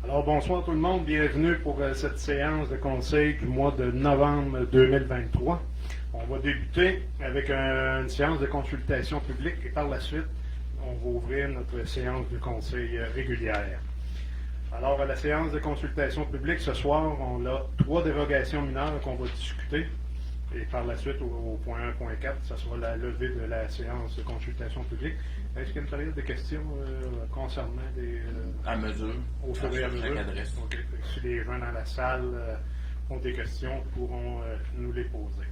Alors, bonsoir tout le monde. Bienvenue pour cette séance de conseil du mois de novembre 2023. On va débuter avec une séance de consultation publique et par la suite, on va ouvrir notre séance de conseil régulière. Alors, à la séance de consultation publique, ce soir, on a 3 dérogations mineures qu'on va discuter. Et par la suite, au point 1.4, ce sera la levée de la séance de consultation publique. Est-ce qu'il y a une période de questions concernant des... à mesure. Au fur et à mesure. Okay. Si les gens dans la salle ont des questions, pourront nous les poser.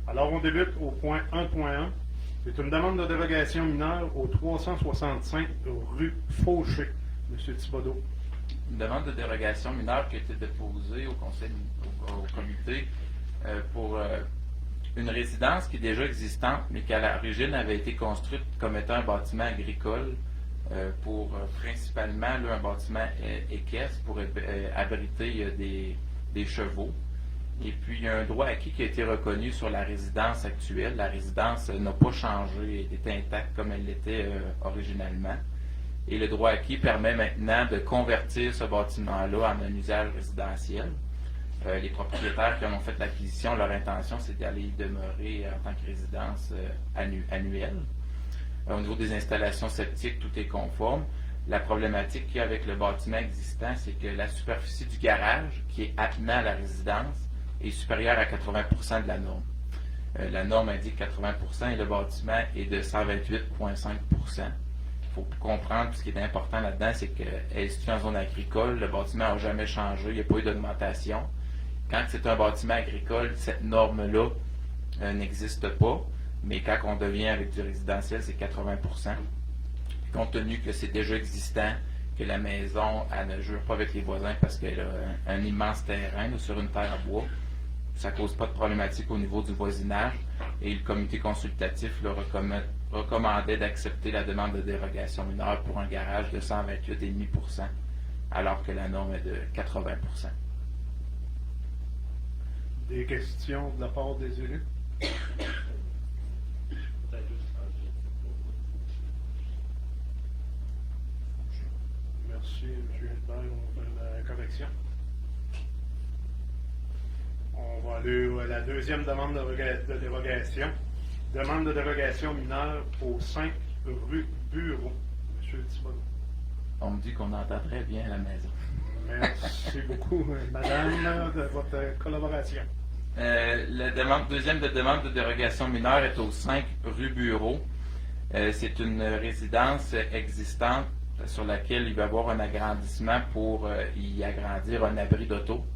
Alors, on débute au point 1.1. C'est une demande de dérogation mineure au 365 rue Fauché. Monsieur Thibodeau. Une demande de dérogation mineure qui a été déposée au comité pour une résidence qui est déjà existante, mais qui à l'origine avait été construite comme étant un bâtiment agricole pour principalement un bâtiment équestre pour abriter des chevaux. Et puis il y a un droit acquis qui a été reconnu sur la résidence actuelle. La résidence n'a pas changé, elle était intacte comme elle l'était originellement. Et le droit acquis permet maintenant de convertir ce bâtiment-là en un usage résidentiel. Les propriétaires qui en ont fait l'acquisition, leur intention, c'est d'aller y demeurer en tant que résidence annuelle. Au niveau des installations septiques, tout est conforme. La problématique qu'il y a avec le bâtiment existant, c'est que la superficie du garage, qui est attenant à la résidence, est supérieure à 80% de la norme. La norme indique 80% et le bâtiment est de 128,5%. Il faut comprendre, ce qui est important là-dedans, c'est qu'elle est située en zone agricole, le bâtiment n'a jamais changé, il n'y a pas eu d'augmentation. Quand c'est un bâtiment agricole, cette norme-là n'existe pas, mais quand on devient avec du résidentiel, c'est 80%. Compte tenu que c'est déjà existant, que la maison elle ne jure pas avec les voisins parce qu'elle a un immense terrain là, sur une terre à bois, ça ne cause pas de problématique au niveau du voisinage et le comité consultatif recommandait d'accepter la demande de dérogation mineure pour un garage de 128,5% alors que la norme est de 80%. Des questions de la part des élus? Merci, M. Hilbert. On fait la correction. On va aller à la deuxième demande de dérogation. Demande de dérogation mineure au 5 rue Bureau. M. Thibault. On me dit qu'on entend très bien à la maison. Merci beaucoup, madame, de votre collaboration. La deuxième demande de dérogation mineure est au 5 rue Bureau. C'est une résidence existante sur laquelle il va y avoir un agrandissement pour y agrandir un abri d'auto.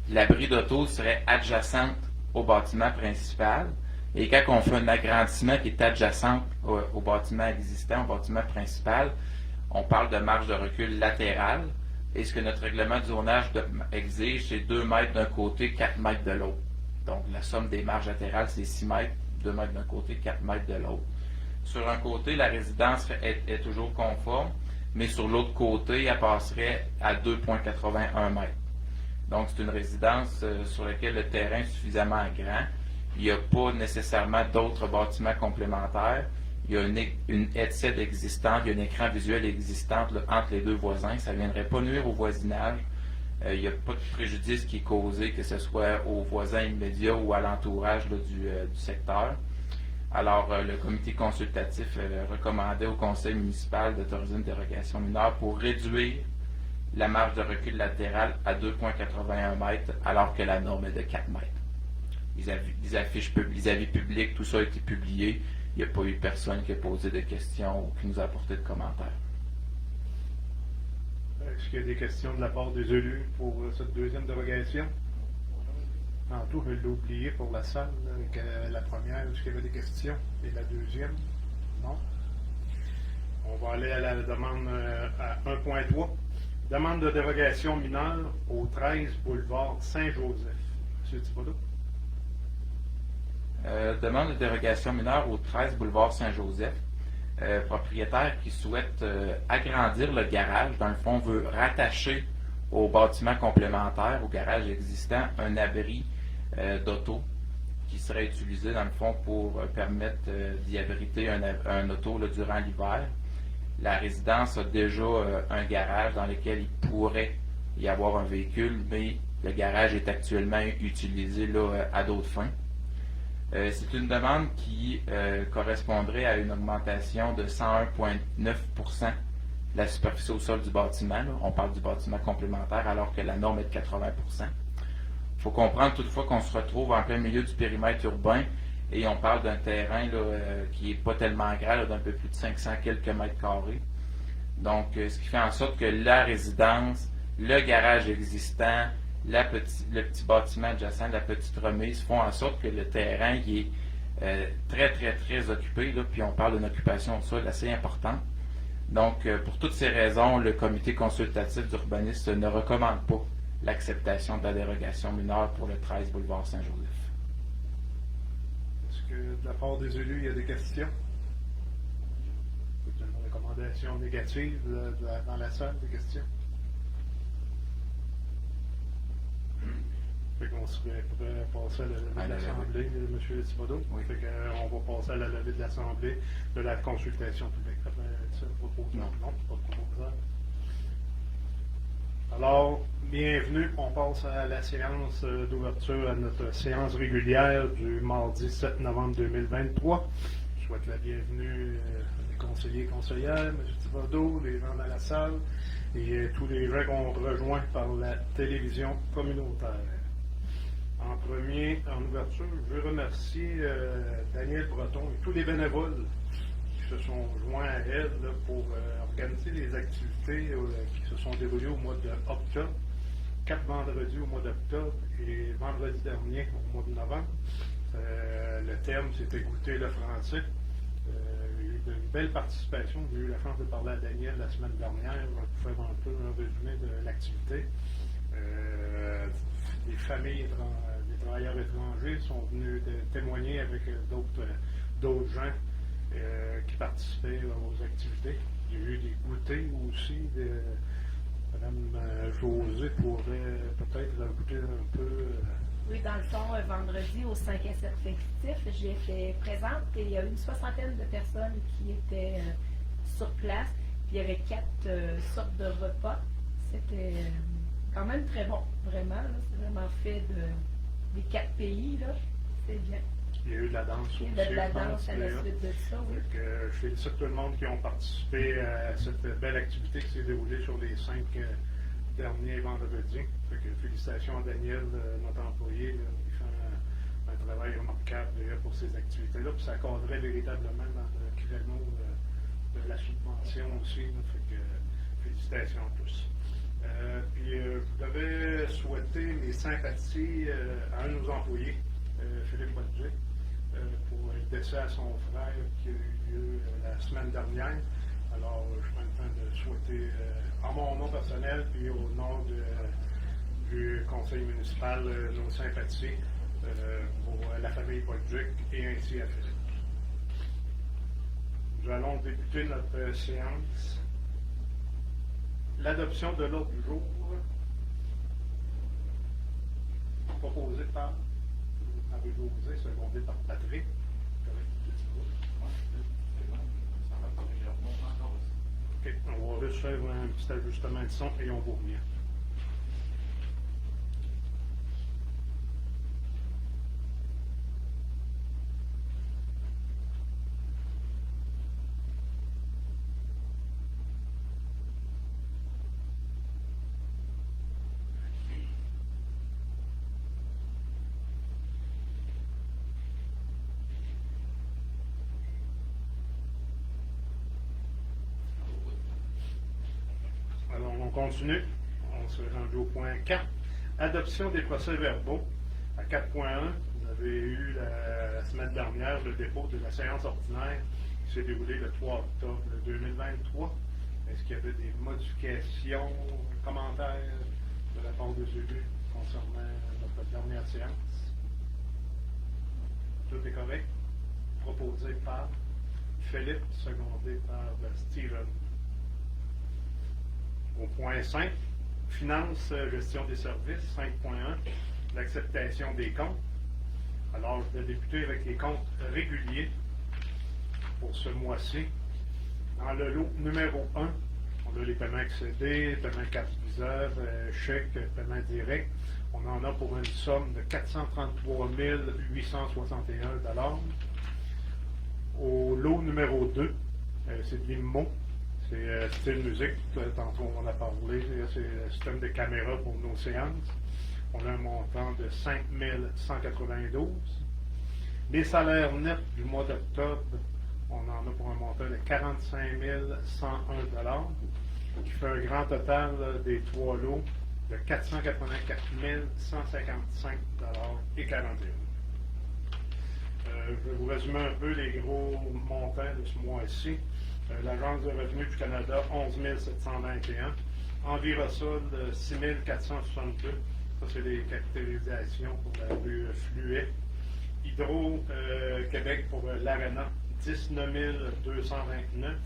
L'abri d'auto serait adjacente au bâtiment principal. Et quand on fait un agrandissement qui est adjacent au bâtiment existant, au bâtiment principal, on parle de marge de recul latérale. Et ce que notre règlement de zonage exige, c'est 2 mètres d'un côté, 4 mètres de l'autre. Donc, la somme des marges latérales, c'est 6 mètres, 2 mètres d'un côté, 4 mètres de l'autre. Sur un côté, la résidence est toujours conforme, mais sur l'autre côté, elle passerait à 2,81 mètres. Donc, c'est une résidence sur laquelle le terrain est suffisamment grand. Il n'y a pas nécessairement d'autres bâtiments complémentaires. Il y a une headset existante, il y a un écran visuel existant entre les deux voisins. Ça ne viendrait pas nuire au voisinage. Il n'y a pas de préjudice qui est causé, que ce soit aux voisins immédiats ou à l'entourage du secteur. Alors, le comité consultatif recommandait au conseil municipal d'autoriser une dérogation mineure pour réduire la marge de recul latérale à 2,81 mètres, alors que la norme est de 4 mètres. Les avis publics, tout ça a été publié. Il n'y a pas eu personne qui a posé de questions ou qui nous a apporté de commentaires. Est-ce qu'il y a des questions de la part des élus pour cette deuxième dérogation? Tantôt, je l'ai oublié pour la salle, avec la première, est-ce qu'il y avait des questions? Et la deuxième? Non? On va aller à la demande à 1.3. Demande de dérogation mineure au 13 boulevard Saint-Joseph. M. Thibodeau. Demande de dérogation mineure au 13 boulevard Saint-Joseph. Propriétaire qui souhaite agrandir le garage, dans le fond, veut rattacher au bâtiment complémentaire, au garage existant, un abri d'auto qui serait utilisé, dans le fond, pour permettre d'y abriter un auto là, durant l'hiver. La résidence a déjà un garage dans lequel il pourrait y avoir un véhicule, mais le garage est actuellement utilisé là, à d'autres fins. C'est une demande qui correspondrait à une augmentation de 101,9% de la superficie au sol du bâtiment. Là. On parle du bâtiment complémentaire alors que la norme est de 80%. Il faut comprendre toutefois qu'on se retrouve en plein milieu du périmètre urbain et on parle d'un terrain là, qui n'est pas tellement grand, là, d'un peu plus de 500 quelques mètres carrés. Donc, ce qui fait en sorte que la résidence, le garage existant, le petit bâtiment adjacent, la petite remise font en sorte que le terrain il est très, très, très occupé. Là, puis on parle d'une occupation au sol assez importante. Donc, pour toutes ces raisons, le comité consultatif d'urbanisme ne recommande pas l'acceptation de la dérogation mineure pour le 13 boulevard Saint-Joseph. Est-ce que de la part des élus, il y a des questions? C'est une recommandation négative dans la salle, des questions? Fait qu'on serait prêt à passer à la levée de l'Assemblée, M. Thibodeau. Oui. Fait qu'on va passer à la levée de l'Assemblée de la consultation publique. Après ça, non, pas de proposeur. Alors, bienvenue. On passe à la séance d'ouverture à notre séance régulière du mardi 7 novembre 2023. Je souhaite la bienvenue des conseillers et conseillères, M. Thibodeau, les gens dans la salle et tous les gens qu'on rejoint par la télévision communautaire. En premier, en ouverture, je veux remercier Daniel Breton et tous les bénévoles qui se sont joints à elle là, pour organiser les activités qui se sont déroulées au mois d'octobre, 4 vendredis au mois d'octobre et vendredi dernier au mois de novembre. Le thème, c'était Goûter le français. Il y a eu une belle participation. J'ai eu la chance de parler à Daniel la semaine dernière pour faire un peu un résumé de l'activité. Des familles, des travailleurs étrangers sont venus témoigner avec d'autres gens qui participaient aux activités. Il y a eu des goûters aussi. Mme Josée pourrait peut-être goûter un peu. Oui, dans le fond, vendredi au 5 à 7 fictif, j'ai été présente et il y a eu une soixantaine de personnes qui étaient sur place. Puis il y avait 4 sortes de repas. C'était quand même très bon, vraiment. C'est vraiment fait des 4 pays. C'est bien. Il y a eu de la danse aussi. Il y a eu de la danse à la suite de ça, oui. Je félicite tout le monde qui ont participé à cette belle activité qui s'est déroulée sur les 5 derniers vendredis. Félicitations à Daniel, notre employé. Il fait un travail remarquable pour ces activités-là. Puis ça cadrait véritablement dans le créneau de la subvention aussi. Félicitations à tous. Puis je devais souhaiter mes sympathies à un de nos employés, Philippe Bolduc, pour le décès à son frère qui a eu lieu la semaine dernière. Alors, je prends le temps de souhaiter, en mon nom personnel, puis au nom du conseil municipal, nos sympathies pour la famille Bolduc et ainsi à Philippe. Nous allons débuter notre séance. L'adoption de l'ordre du jour proposée par Marie-Josée, secondée par Patrick. OK, on va juste faire un petit ajustement de son et on vous revient. Alors, on continue. On se rendu au point 4. Adoption des procès-verbaux. À 4.1, vous avez eu la semaine dernière le dépôt de la séance ordinaire qui s'est déroulée le 3 octobre 2023. Est-ce qu'il y avait des modifications, commentaires de la part des élus concernant notre dernière séance? Tout est correct. Proposé par Philippe, secondé par Steven. Au point 5, finance, gestion des services, 5.1, l'acceptation des comptes. Alors, je vais débuter avec les comptes réguliers pour ce mois-ci. Dans le lot numéro 1, on On a les paiements excédés, paiements carte Visa, chèques, paiements directs. On en a pour une somme de 433 861 $. Au lot numéro 2, c'est de l'IMMO. C'est style musique, tantôt on en a parlé, c'est le système de caméra pour nos séances. On a un montant de 5 192. Les salaires nets du mois d'octobre, on en a pour un montant de 45 101 $, qui fait un grand total des trois lots de 484 155 $ et 41. Je vais vous résumer un peu les gros montants de ce mois-ci. L'Agence de revenus du Canada, 11 721. Envirosol, 6 462. Ça, c'est les capitalisations pour la rue Fluet. Hydro-Québec pour l'Arena, 19 229.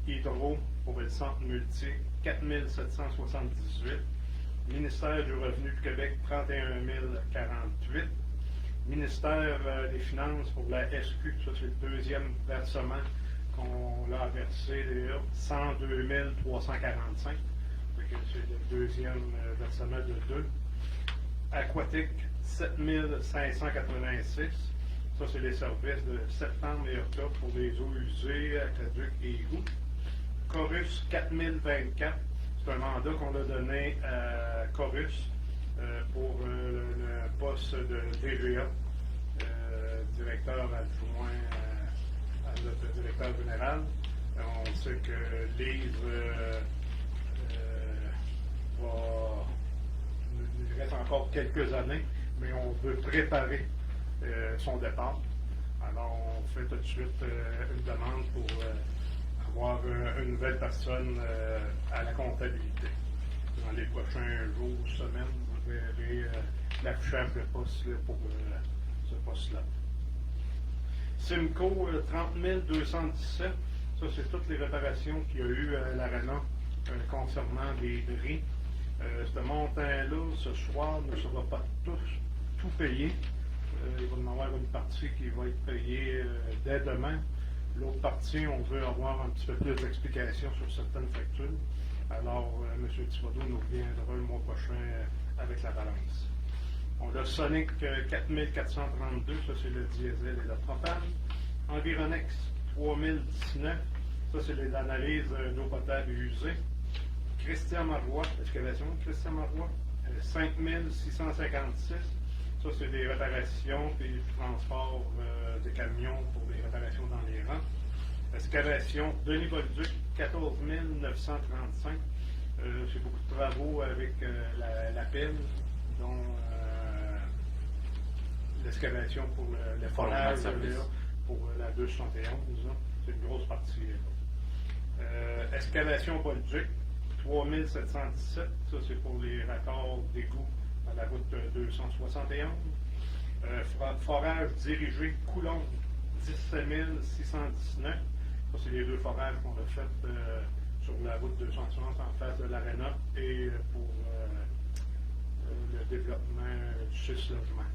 Hydro pour le Centre Multi, 4 778. Ministère du Revenu du Québec, 31 048. Ministère des Finances pour la SQ, ça c'est le deuxième versement qu'on a versé, 102 345. C'est le deuxième versement de 2. Aquatique, 7 586. Ça, c'est les services de septembre et octobre pour les eaux usées, aqueducs et égouts. Chorus, 4024. C'est un mandat qu'on a donné à Chorus pour le poste de DGA, directeur adjoint à notre directeur général. On sait que Lise il reste encore quelques années, mais on veut préparer son départ. Alors, on fait tout de suite une demande pour avoir une nouvelle personne à la comptabilité. Dans les prochains jours, semaines, vous verrez l'affichage de poste pour ce poste-là. Simco, 30 217. Ça, c'est toutes les réparations qu'il y a eu à l'Arena concernant les bris. Ce montant-là, ce soir, ne sera pas tout payé. Il va y en avoir une partie qui va être payée dès demain. L'autre partie, on veut avoir un petit peu plus d'explications sur certaines factures. Alors, M. Thibodeau nous reviendra le mois prochain avec la balance. On a Sonic 4432, ça c'est le diesel et le propane. Environex 3019, ça c'est les analyses d'eau potable usée. Christian Marois, excavation Christian Marois, 5656. Ça, c'est des réparations et du transport des camions pour les réparations dans les rangs. Excavation Denis Bolduc, 14 935. C'est beaucoup de travaux avec la pelle, dont l'excavation pour le forage pour la 271. C'est une grosse partie. Excavation Bolduc, 3717. Ça, c'est pour les raccords d'égout à la route 271. Forage dirigé Coulombe, 17 619. Ça, c'est les deux forages qu'on a fait sur la route 260 en face de l'Arena et pour le développement du 6 logements.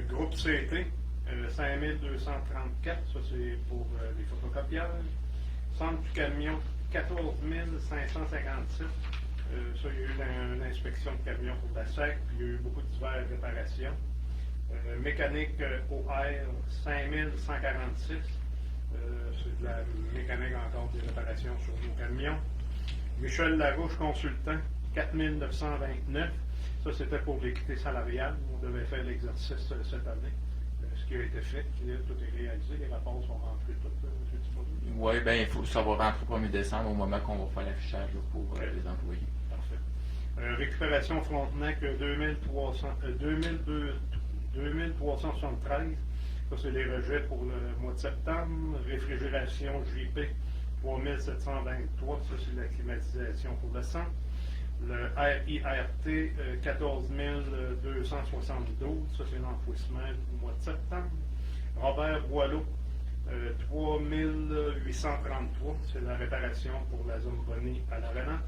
Groupe CT, 5234. Ça, c'est pour les photocopieurs. Centre du camion, 14 556. Ça, il y a eu une inspection de camion pour la SAC, puis il y a eu beaucoup de diverses réparations. Mécanique OR, 5146. C'est de la mécanique encore des réparations sur nos camions. Michel Larouche, consultant, 4929. Ça, c'était pour l'équité salariale. On devait faire l'exercice cette année. Ce qui a été fait, tout est réalisé. Les rapports sont rentrés tous, M. Thibodeau. Oui, bien, ça va rentrer au 1er décembre au moment qu'on va faire l'affichage pour les employés. Parfait. Récupération Frontenac, 2373. Ça, c'est les rejets pour le mois de septembre. Réfrigération JP, 3723. Ça, c'est la climatisation pour le centre. Le RIRT, 14 272. Ça, c'est l'enfouissement du mois de septembre. Robert Boileau, 3833. C'est la réparation pour la zone Bonnie à l'Arena.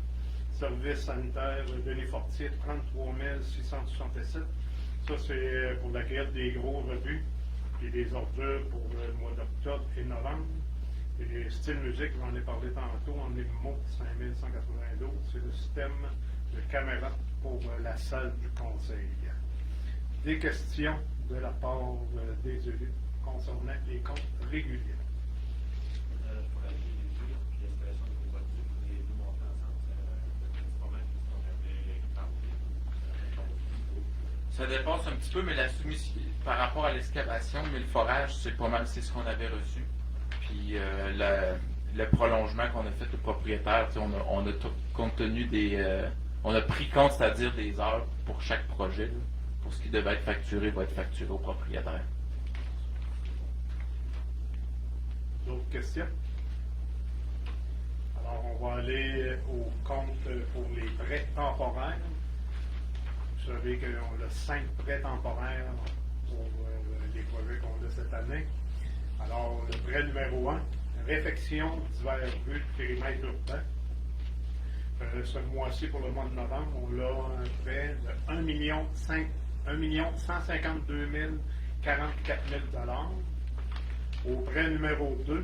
Service sanitaire Denis Fortier, 33 667. Ça, c'est pour la grève des gros rebuts et des ordures pour le mois d'octobre et novembre. Et style musique, j'en ai parlé tantôt, on est MO 5192, c'est le système de caméra pour la salle du conseil. Des questions de la part des élus concernant les comptes réguliers. Pour la vie puis l'installation de voitures, les deux montants ensemble, c'est un petit problème qu'on avait parlé. Ça dépasse un petit peu, mais la soumission par rapport à l'excavation, mais le forage, c'est pas mal, c'est ce qu'on avait reçu. Puis le prolongement qu'on a fait au propriétaire, on a compte tenu on a pris compte, c'est-à-dire des heures pour chaque projet. Là, pour ce qui devait être facturé, va être facturé au propriétaire. D'autres questions? Alors, on va aller au compte pour les prêts temporaires. Vous savez qu'on a 5 prêts temporaires pour les projets qu'on a cette année. Alors, le prêt numéro 1, réfection divers buts de périmètre urbain. Ce mois-ci, pour le mois de novembre, on a un prêt de 1 152 044 000 Au prêt numéro 2,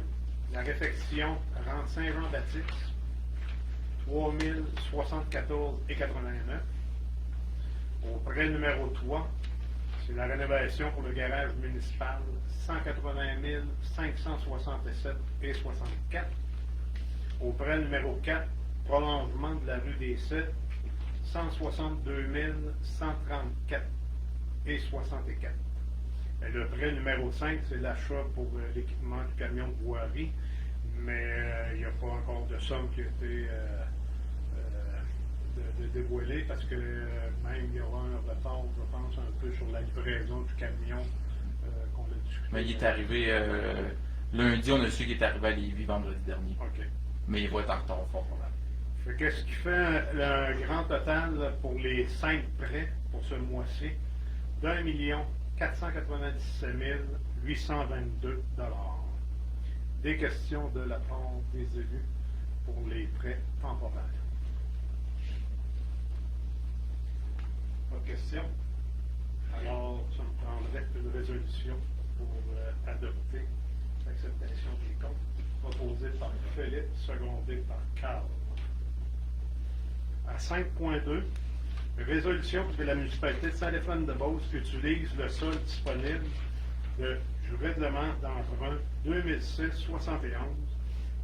la réfection rente Saint-Jean-Baptiste, 3 074,89 Au prêt numéro 3, c'est la rénovation pour le garage municipal, 180 567,64 Au prêt numéro 4, prolongement de la rue des Sept, 162 134,64 Et le prêt numéro 5, c'est l'achat pour l'équipement du camion de voirie, mais il n'y a pas encore de somme qui a été de dévoilée parce que même il y aura un retard, je pense, un peu sur la livraison du camion qu'on a discuté. Mais il est arrivé lundi, on a su qu'il est arrivé à Lévis vendredi dernier. OK. Mais il va être en retard fort probablement. Qu'est-ce qui fait un grand total pour les 5 prêts pour ce mois-ci d'1 497 822 Des questions de la part des élus pour les prêts temporaires. Pas de questions? Alors, ça me prendrait une résolution pour adopter l'acceptation des comptes proposée par Philippe, secondé par Carl. À 5.2, résolution pour que la municipalité de Saint-Stéphane-de-Beauce utilise le sol disponible du règlement d'emprunt 2006-71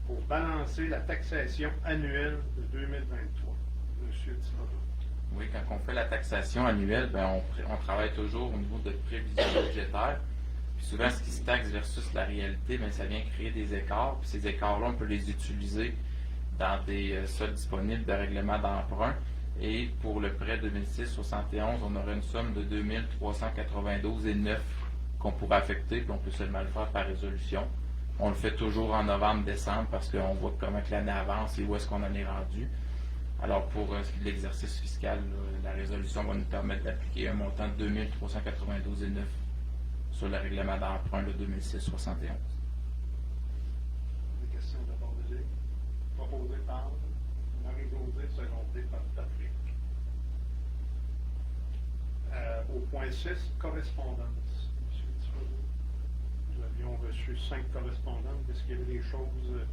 pour balancer la taxation annuelle de 2023. Monsieur Thibault. Oui, quand on fait la taxation annuelle, ben on travaille toujours au niveau de prévision budgétaire. Puis souvent, ce qui se taxe versus la réalité, ben, ça vient créer des écarts. Puis ces écarts-là, on peut les utiliser dans des sols disponibles de règlement d'emprunt. Et pour le prêt 2006-71, on aurait une somme de 2 392,9 qu'on pourrait affecter, puis on peut seulement le faire par résolution. On le fait toujours en novembre-décembre parce qu'on voit comment l'année avance et où est-ce qu'on en est rendu. Alors pour ce qui est de l'exercice fiscal, là, la résolution va nous permettre d'appliquer un montant de 2 392,9 sur le règlement d'emprunt de 2006-71. Des questions de la part des élus? Proposé par Marie-Josée, secondé par Patrick. Au point 6, correspondance. Monsieur Thibault, nous avions reçu 5 correspondances. Est-ce qu'il y avait des choses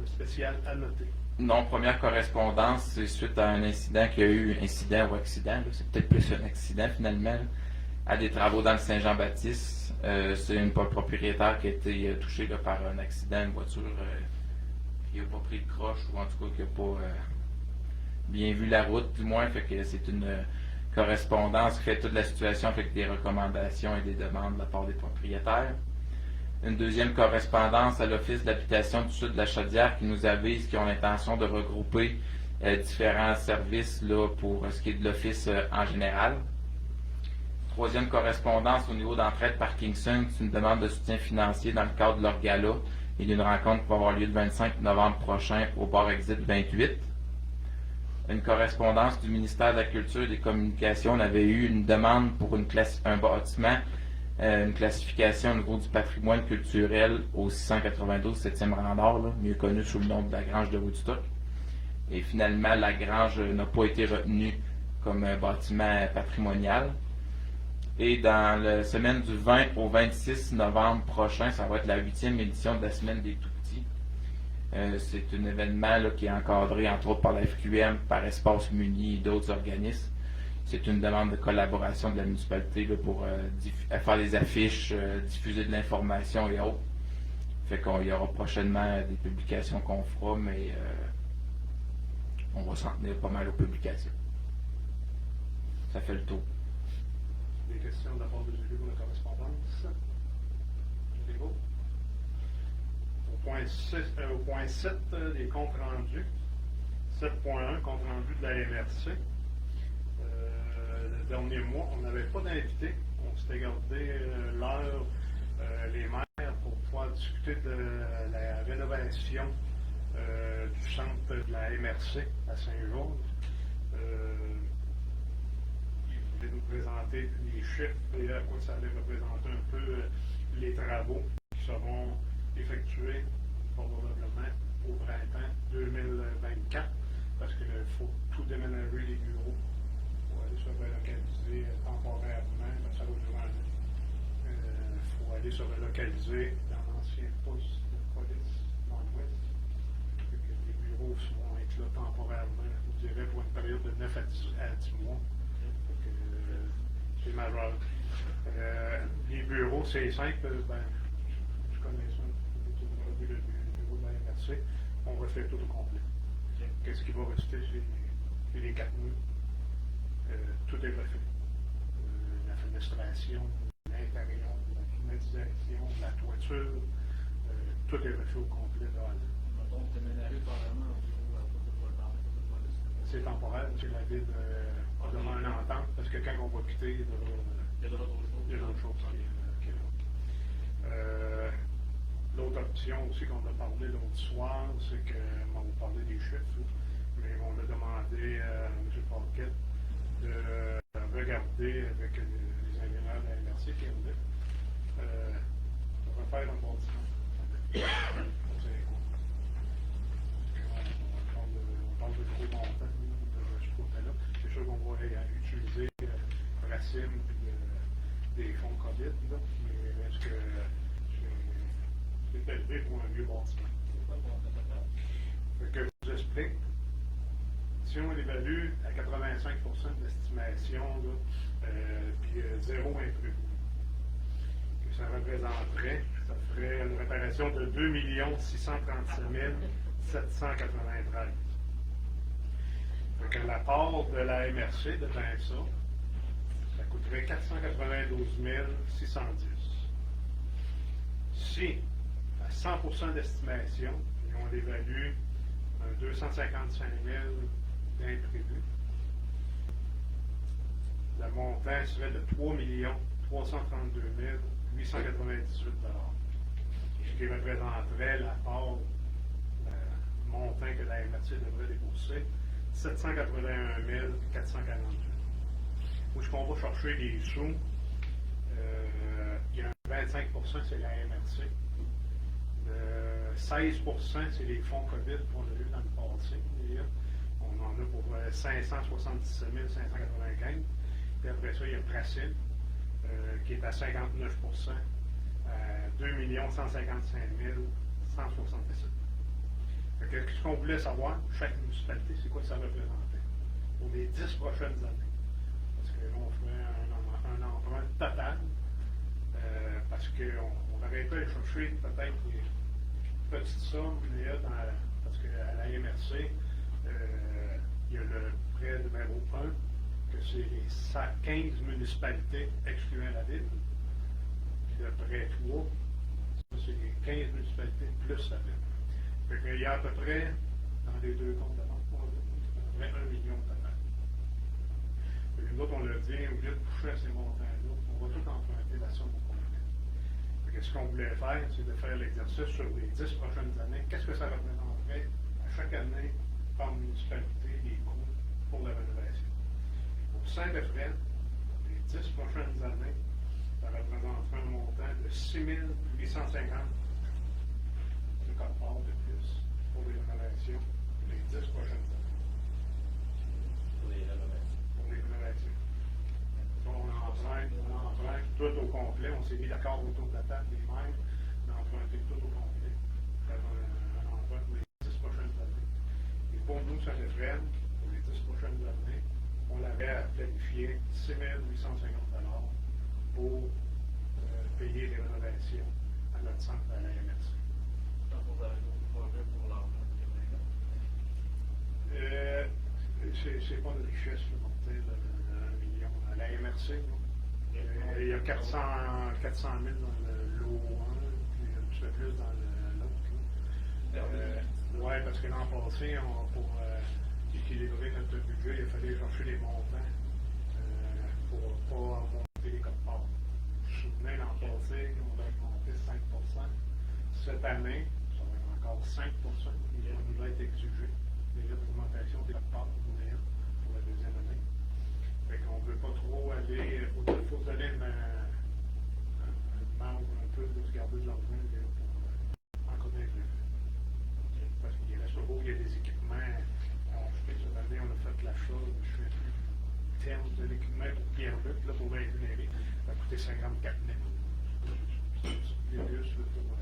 spéciales à noter? Non, première correspondance, c'est suite à un incident qu'il y a eu, incident ou accident, là, c'est peut-être plus un accident finalement, là, à des travaux dans le Saint-Jean-Baptiste. C'est un propriétaire qui a été touché là, par un accident, une voiture qui n'a pas pris de croche ou en tout cas qui n'a pas bien vu la route, du moins. Fait que c'est une correspondance qui fait toute la situation avec des recommandations et des demandes de la part des propriétaires. Une deuxième correspondance à l'Office d'habitation du Sud de la Chaudière qui nous avise qu'ils ont l'intention de regrouper différents services là, pour ce qui est de l'Office en général. Troisième correspondance au niveau d'entraide Parkinson, c'est une demande de soutien financier dans le cadre de leur gala et d'une rencontre pour avoir lieu le 25 novembre prochain au bar Exit 28. Une correspondance du ministère de la Culture et des Communications. On avait eu une demande pour un bâtiment, une classification au niveau du patrimoine culturel au 692 7e rang nord, là, mieux connu sous le nom de la Grange de Woodstock. Et finalement, la Grange n'a pas été retenue comme un bâtiment patrimonial. Et dans la semaine du 20 au 26 novembre prochain, ça va être la 8e édition de la Semaine des Tout-Petits. C'est un événement là, qui est encadré entre autres par la FQM, par Espace Muni et d'autres organismes. C'est une demande de collaboration de la municipalité là, pour faire des affiches, diffuser de l'information et autres. Fait qu'il y aura prochainement des publications qu'on fera, mais on va s'en tenir pas mal aux publications. Ça fait le tour. Des questions de la part des élus pour la correspondance? Léo? Au point 7, les comptes rendus. 7.1, compte rendu de la MRC. Le dernier mois, on n'avait pas d'invité. On s'était gardé l'heure, les maires, pour pouvoir discuter de la rénovation du centre de la MRC à Saint-Georges. Ils voulaient nous présenter les chiffres et à quoi ça allait représenter un peu les travaux qui seront effectués probablement au printemps 2024, parce qu'il faut tout déménager les bureaux pour aller se relocaliser temporairement. Ça va durer un an. Il faut aller se relocaliser dans l'ancien poste de police dans l'ouest. Les bureaux vont être là temporairement, je dirais, pour une période de 9 à 10 mois. C'est majeur. Les bureaux, c'est simple. Je connais ça. Le bureau de la MRC. On refait tout au complet. Qu'est-ce qui va rester? C'est les 4 murs. Tout est refait. La fenestration, l'intérieur, la climatisation, la toiture, tout est refait au complet. Donc, déménager carrément au bureau à c'est temporaire, c'est la ville a demandé une entente, parce que quand on va quitter, il y a d'autres choses qui est là. L'autre option aussi qu'on a parlé l'autre soir, c'est qu'on va parler des chiffres, mais on a demandé à M. Paquette de regarder avec les ingénieurs de la MRC qui ont dit de refaire un bâtiment. On parle de gros montants de ce côté-là. C'est sûr qu'on va utiliser Racine et des fonds COVID, là, mais est-ce que c'est élevé pour un vieux bâtiment? Fait que je vous explique. Si on l'évalue à 85% d'estimation, puis zéro imprévu, que ça représenterait, ça ferait une réparation de 2 637 793. Fait que la part de la MRC de ça coûterait 492 610. Si, à 100% d'estimation, on l'évalue à 255 000 d'imprévu, le montant serait de 3 332 898 $. Ce qui représenterait la part, le montant que la MRC devrait débourser, 781 448. Où est-ce qu'on va chercher les sous? Il y a un 25%, c'est la MRC. 16%, c'est les fonds COVID qu'on a eu dans le passé. On en a pour 577 595. Puis après ça, il y a Pracine, qui est à 59%, à 2 155 167. Ce qu'on voulait savoir, chaque municipalité, c'est quoi ça représentait pour les 10 prochaines années. Parce que là, on ferait un emprunt total, parce qu'on aurait pu aller chercher peut-être des petites sommes, parce qu'à la MRC, il y a le prêt numéro 1, que c'est les 15 municipalités excluant la ville. Puis le prêt 3, ça c'est les 15 municipalités plus la ville. Fait qu'il y a à peu près, dans les deux comptes de banque, à peu près 1 million de total. Nous autres, on l'a dit, au lieu de toucher à ces montants-là, on va tout emprunter la somme au complet. Ce qu'on voulait faire, c'est de faire l'exercice sur les 10 prochaines années. Qu'est-ce que ça représenterait à chaque année par municipalité, les coûts pour la rénovation? Pour Saint-Effrem, les 10 prochaines années, ça représenterait un montant de 6 850 de code-part de plus pour les rénovations les 10 prochaines années. Pour les rénovations. Pour les rénovations. On emprunte tout au complet. On s'est mis d'accord autour de la table des maires d'emprunter tout au complet. Faire un emprunt pour les ça réfrène pour les 10 prochaines années, on avait planifié 6 850 pour payer les rénovations à notre centre à la MRC. Donc, vous avez d'autres projets pour l'argent qui est C'est pas de richesse mortelle, 1 million. À la MRC, il y a 400 000 dans le lot 1, puis un petit peu plus dans l'autre. Oui, parce que l'an passé, pour équilibrer notre budget, il fallait chercher les montants pour ne pas monter les cotes-parts. Vous vous souvenez, l'an passé, on a monté 5 Cette année, ça va être encore 5 qui nous va être exigé. Déjà d'augmentation des cotes-parts pour la deuxième année. Fait qu'on ne veut pas trop aller, il faut donner une manque un peu de se garder de l'argent pour encoder les effets. Parce qu'il reste au il y a des équipements. Je sais, cette année, on a fait l'achat, je ne sais plus le terme de l'équipement pour Pierre-Luc, là, pour l'ingénierie. Ça a coûté 54 000. Les bus, pour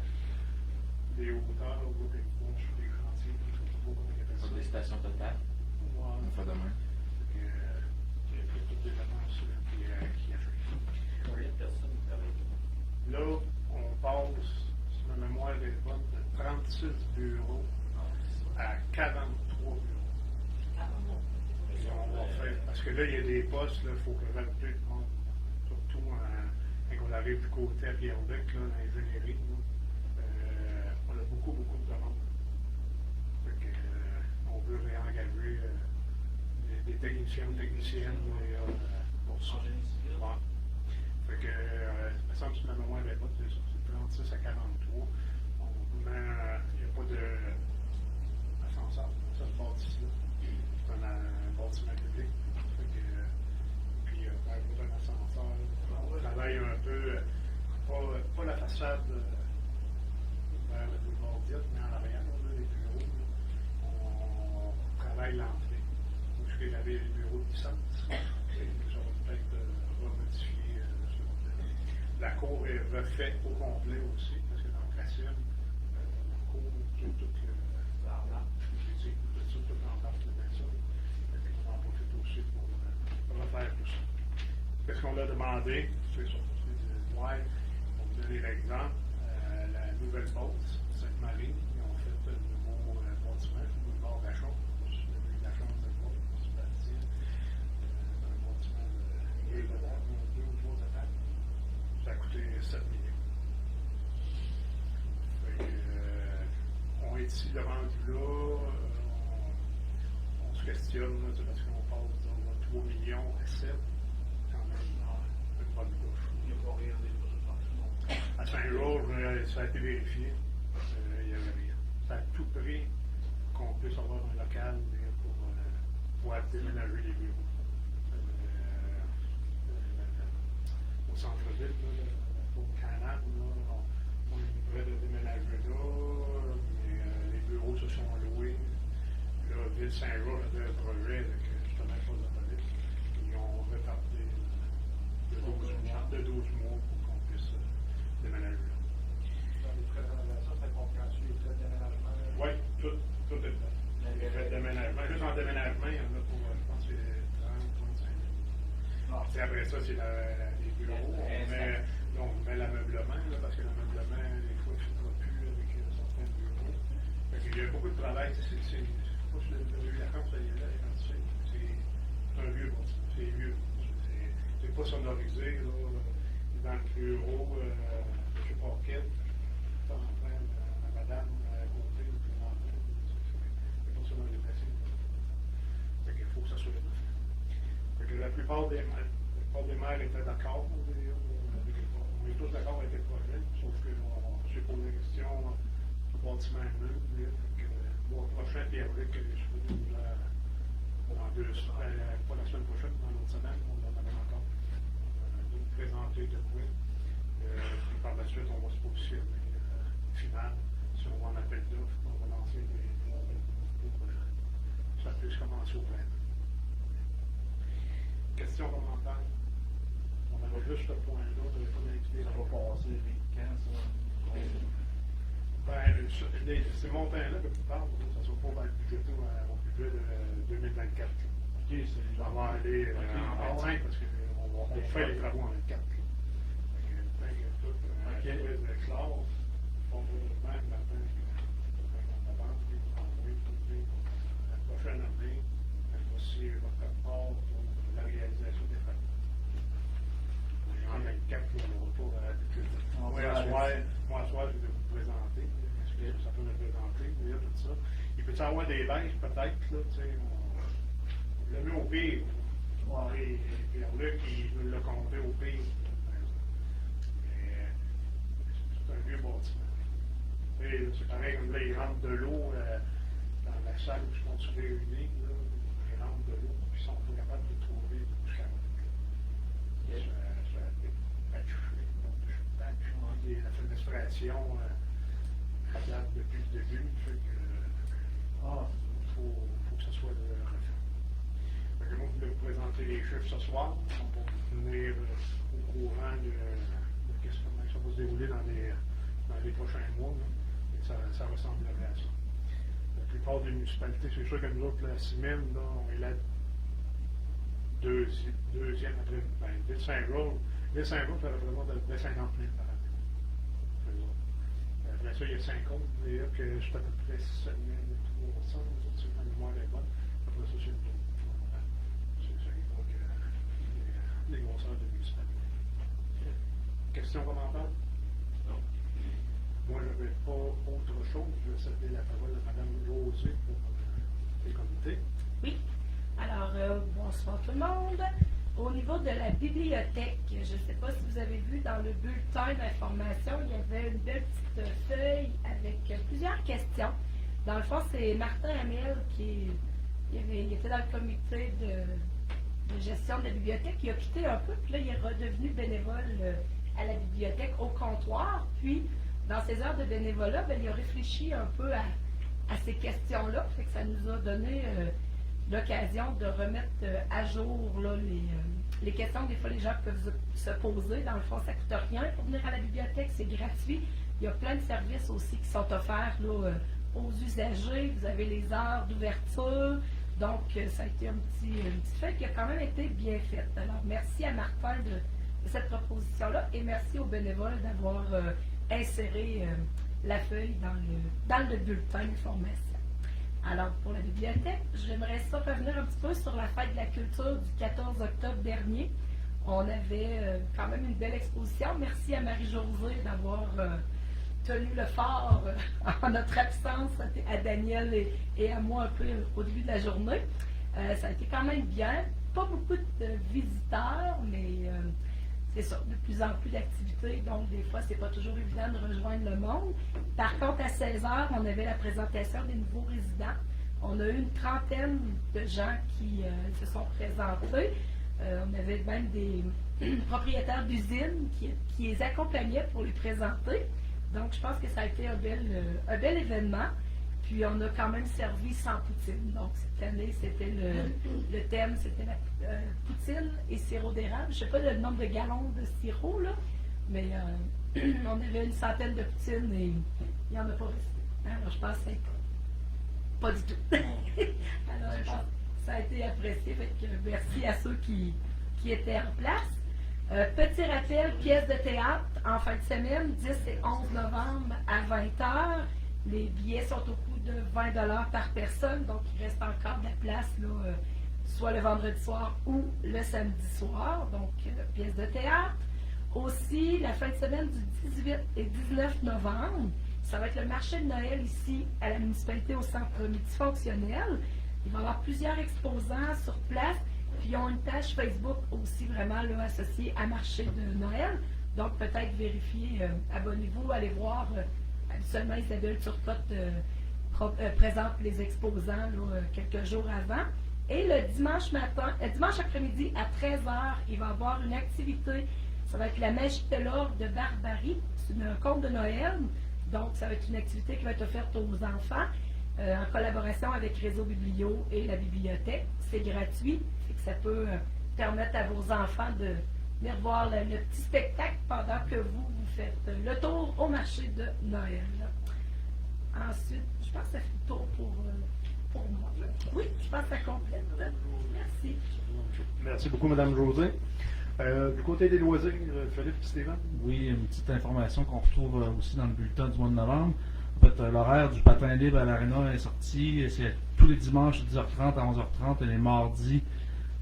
des hauteurs, ou des ponts sur des chantiers, je ne sais pas comment il appelle ça. Pour des stations totales. Ouais. On fait demain. Il y a toutes les avances qui achètent. combien de personnes qui travaillent? Là, on passe, si ma mémoire est bonne, de 36 bureaux à 43 bureaux. Et on va faire, parce que là, il y a des postes, il faut que rajouter le monde. Surtout quand on arrive du côté à Pierre-Luc, là, dans l'ingénierie, on a beaucoup de demandes. Fait que, on veut réengager des techniciennes pour ça. Ouais. Fait que, il me semble que ma mémoire est bonne, c'est 36 à 43. Il n'y a pas de ascenseur, ça se bâtisse là. C'est un bâtiment public. Fait que, puis, un ascenseur. On travaille un peu, pas la façade vers le boulevard Diette, mais en arrière, là, les bureaux. Là, on travaille l'entrée. Où je vais laver les bureaux de licence. Ça va peut-être remodifier ce côté-là. La cour est refaite au complet aussi, parce que dans le Racine, la cour, tout en parle de ça. On en profite aussi pour refaire tout ça. Qu'est-ce qu'on a demandé? C'est ça. Ouais, pour vous donner l'exemple, la nouvelle Beauce, Sainte-Marie, ils ont fait un nouveau bâtiment, le boulevard Vachon, celui de la chambre de Beauce, un bâtiment de 2 ou 3 étages. Ça a coûté 7 millions. Fait que, on est ici, le rendu là, on se questionne, là, parce qu'on passe de 3 millions à 7, quand même, une bonne couche. Il n'y a pas rien des choses. À Saint-Georges, ça a été vérifié. Il n'y avait rien. Ça a tout pris qu'on puisse avoir un local pour déménager les bureaux. Au centre-ville, au Canada, on est prêt de déménager là, mais les bureaux se sont loués. Là, Ville Saint-Georges avait un projet avec justement chose de police. Ils ont retardé de 12 mois pour qu'on puisse déménager là. Dans les frais de rénovation, ça comprend les frais de déménagement? Oui, tout est fait. Les frais de déménagement. Juste en déménagement, il y en a pour, je pense, que c'est 30, 35 000. Puis après ça, c'est les bureaux. On met l'ameublement, là, parce que l'ameublement, des fois, il ne fera plus avec certains bureaux. Fait qu'il y a beaucoup de travail. Je ne sais pas si vous avez eu la chance d'aller là, c'est un vieux bâtiment. C'est vieux. C'est pas sonorisé. Là, dans le bureau, je sais pas quel, je suis en train de madame à côté, c'est pas sonorisé. Fait qu'il faut que ça soit bien fait. Fait que la plupart des maires étaient d'accord. On est tous d'accord avec le projet, sauf qu'on s'est posé la question du bâtiment neuf. Le mois prochain, Pierre-Luc, dans 2 semaines, pas la semaine prochaine, dans l'autre semaine, on en avait encore de nous présenter de quoi. Puis par la suite, on va se positionner final. Si on va en appel d'offres, on va lancer des appels d'offres pour que ça puisse commencer au printemps. Question commentaire? On avait juste ce point-là, de comment expliquer. Ça va passer vite quand, ça? Ben, Ces montants-là que tu parles, ça ne sera pas budgété au budget de 2024. OK, c'est... Ça va aller en 25 parce qu'on fait les travaux en 24. Tout les classes, on va même matin, on avance, puis on envoie la prochaine année, voici votre rapport pour la réalisation des travaux. En 24, on n'aura pas à budget. Moi, à soir, je vais vous présenter. Est-ce que ça peut me présenter, tout ça. Il peut y avoir des baisses, peut-être, là, tu sais, on l'a mis au pire. Et Pierre-Luc, il nous l'a compté au pire. Mais c'est un vieux bâtiment. Et c'est pareil, comme là, ils rentrent de l'eau dans la salle où ils sont réunis. Ils rentrent de l'eau, puis ils sont pas capables de trouver de bouche à la fenestration date depuis le début, fait que faut que ce soit refait. Fait que moi, je vais vous présenter les chiffres ce soir. On va vous tenir au courant de comment ça va se dérouler dans les prochains mois. Là. Et ça ressemblerait à ça. La plupart des municipalités, c'est sûr que nous autres, la CIMIM, là, on est la deuxième après l'île Saint-Roch. L'île Saint-Roch, ça représente à peu près 50 000 par année. Après ça, il y a 5 autres, d'ailleurs, que c'est à peu près 7 300, si ma mémoire est bonne. Après ça, c'est le double. C'est pas que les grosseurs de municipalité. Question, commentaire? Non. Moi, je n'avais pas autre chose. Je vais céder la parole à Mme Josée pour les comités. Oui. Alors, bonsoir tout le monde. Au niveau de la bibliothèque, je ne sais pas si vous avez vu dans le bulletin d'information, il y avait une belle petite feuille avec plusieurs questions. Dans le fond, c'est Martin Hamel qui était dans le comité de gestion de la bibliothèque. Il a quitté un peu, puis là, il est redevenu bénévole à la bibliothèque au comptoir. Puis, dans ses heures de bénévolat, il a réfléchi un peu à ces questions-là. Fait que ça nous a donné l'occasion de remettre à jour là, les questions que des fois les gens peuvent se poser. Dans le fond, ça ne coûte rien pour venir à la bibliothèque, c'est gratuit. Il y a plein de services aussi qui sont offerts là, aux usagers. Vous avez les heures d'ouverture. Donc, ça a été une petite feuille qui a quand même été bien faite. Alors, merci à Martin de cette proposition-là et merci aux bénévoles d'avoir inséré la feuille dans le bulletin d'information. Alors, pour la bibliothèque, j'aimerais ça revenir un petit peu sur la fête de la culture du 14 octobre dernier. On avait quand même une belle exposition. Merci à Marie-Josée d'avoir tenu le fort en notre absence, à Daniel et à moi un peu au début de la journée. Ça a été quand même bien. Pas beaucoup de visiteurs, mais c'est ça, de plus en plus d'activités. Donc, des fois, c'est pas toujours évident de rejoindre le monde. Par contre, à 16h, on avait la présentation des nouveaux résidents. On a eu une trentaine de gens qui se sont présentés. On avait même des propriétaires d'usines qui les accompagnaient pour les présenter. Donc, je pense que ça a été un bel événement. Puis, on a quand même servi sans poutine. Donc, cette année, c'était le thème, c'était la poutine et sirop d'érable. Je ne sais pas le nombre de gallons de sirop, là, mais on avait une centaine de poutines et il n'y en a pas resté. Alors, je pense que pas du tout. Alors, je pense que ça a été apprécié. Fait que merci à ceux qui étaient en place. Petit rappel, pièce de théâtre en fin de semaine, 10 et 11 novembre à 20h. Les billets sont au coût de 20 $ par personne, donc il reste encore de la place, là, soit le vendredi soir ou le samedi soir, donc pièce de théâtre. Aussi, la fin de semaine du 18 et 19 novembre, ça va être le marché de Noël ici à la municipalité au centre multifonctionnel. Il va y avoir plusieurs exposants sur place, puis ils ont une page Facebook aussi vraiment là, associée à marché de Noël. Donc peut-être vérifier, abonnez-vous, allez voir. Habituellement, Isabelle Turcotte présente les exposants là, quelques jours avant. Et le dimanche après-midi à 13h, il va y avoir une activité. Ça va être la magie de l'or de Barbarie. C'est un conte de Noël. Donc, ça va être une activité qui va être offerte aux enfants en collaboration avec Réseau Biblio et la bibliothèque. C'est gratuit. C'est que ça peut permettre à vos enfants de venir voir le petit spectacle pendant que vous faites le tour au marché de Noël. Ensuite, je pense que ça fait le tour pour moi. Oui, je pense que ça complète. Merci. Merci beaucoup, Mme José. Du côté des loisirs, Philippe et Stéphane? Oui, une petite information qu'on retrouve aussi dans le bulletin du mois de novembre. En fait, l'horaire du patin libre à l'Arena est sorti. C'est tous les dimanches de 10h30 à 11h30 et les mardis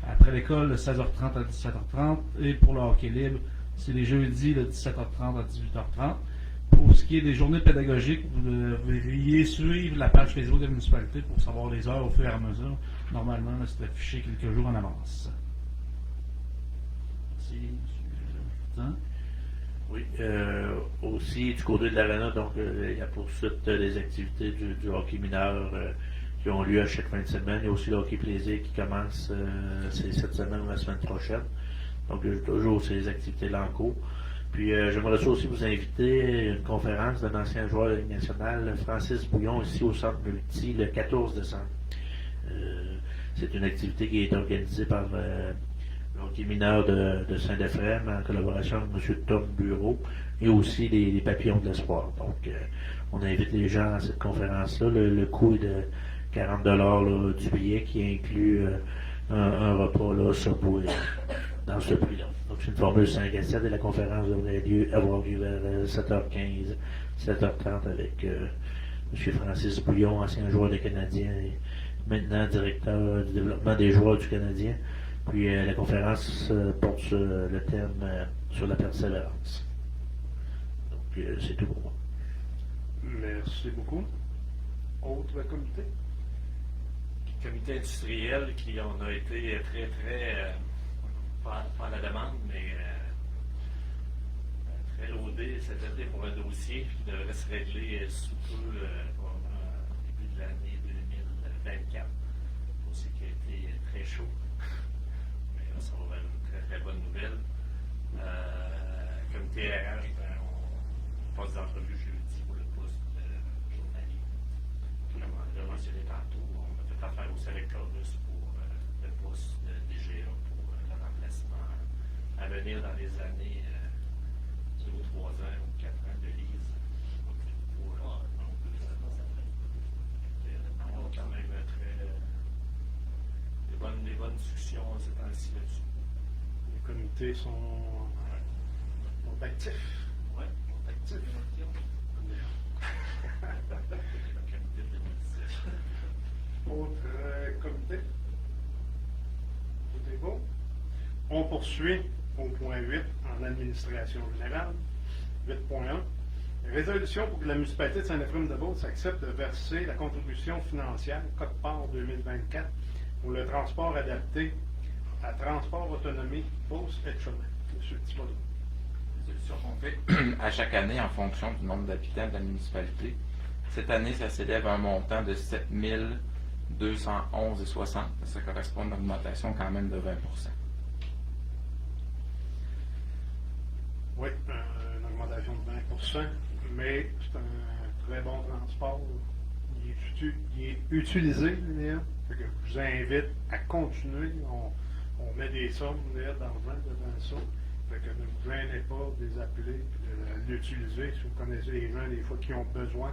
après l'école de 16h30 à 17h30. Et pour le hockey libre, c'est les jeudis de 17h30 à 18h30. Pour ce qui est des journées pédagogiques, vous devriez suivre la page Facebook de la municipalité pour savoir les heures au fur et à mesure. Normalement, là, c'est affiché quelques jours en avance. Merci, M. le Président. Oui, aussi du côté de l'Arena, donc il y a poursuite des activités du hockey mineur qui ont lieu à chaque fin de semaine. Il y a aussi le hockey plaisir qui commence cette semaine ou la semaine prochaine. Donc il y a toujours ces activités-là en cours. Puis j'aimerais aussi vous inviter à une conférence d'un ancien joueur de la Ligue nationale, Francis Bouillon, ici au Centre Multi, le 14 décembre. C'est une activité qui est organisée par le hockey mineur de Saint-Ephrem en collaboration avec M. Tom Bureau et aussi les Papillons de l'Espoir. Donc on invite les gens à cette conférence-là. Le coût est de 40$ là, du billet qui inclut un repas là, Subway dans ce prix-là. Donc c'est une formule 5 à 7 et la conférence devrait avoir lieu vers 7h15, 7h30 avec M. Francis Bouillon, ancien joueur des Canadiens et maintenant directeur du développement des joueurs du Canadien. Puis la conférence porte sur le thème sur la persévérance. Donc c'est tout pour moi. Merci beaucoup. Autre comité? Comité industriel qui on a été très pas à la demande, mais très laudé cet été pour un dossier qui devrait se régler sous peu au début de l'année 2024. Un dossier qui a été très chaud. Mais là, ça va être une très bonne nouvelle. Comité RH, on passe d'entrevue jeudi pour le poste de journalier. Comme on l'a mentionné tantôt, on a fait affaire aussi avec Corus pour le poste de DGA pour le remplacement à venir dans les années 2 ou 3 ans ou 4 ans de Lise. On a quand même des bonnes discussions ces temps-ci là-dessus. Les comités sont actifs. Oui, on est actifs. Autre comité? Tout est beau. On poursuit au point 8 en administration générale. 8.1. Résolution pour que la municipalité de Saint-Ephrem-de-Beauce accepte de verser la contribution financière Code-Part 2024 pour le transport adapté à Transport Autonomie Beauce et Chemin. M. Thibodeau. Résolution qu'on fait à chaque année en fonction du nombre d'habitants de la municipalité. Cette année, ça s'élève à un montant de 7 211,60. Ça correspond à une augmentation quand même de 20 %. Oui, une augmentation de 20 %, mais c'est un très bon transport. Il est utilisé, Léa. Fait que je vous invite à continuer. On met des sommes d'argent devant ça. Fait que ne vous gênez pas de les appeler et de l'utiliser. Si vous connaissez les gens, des fois, qui ont besoin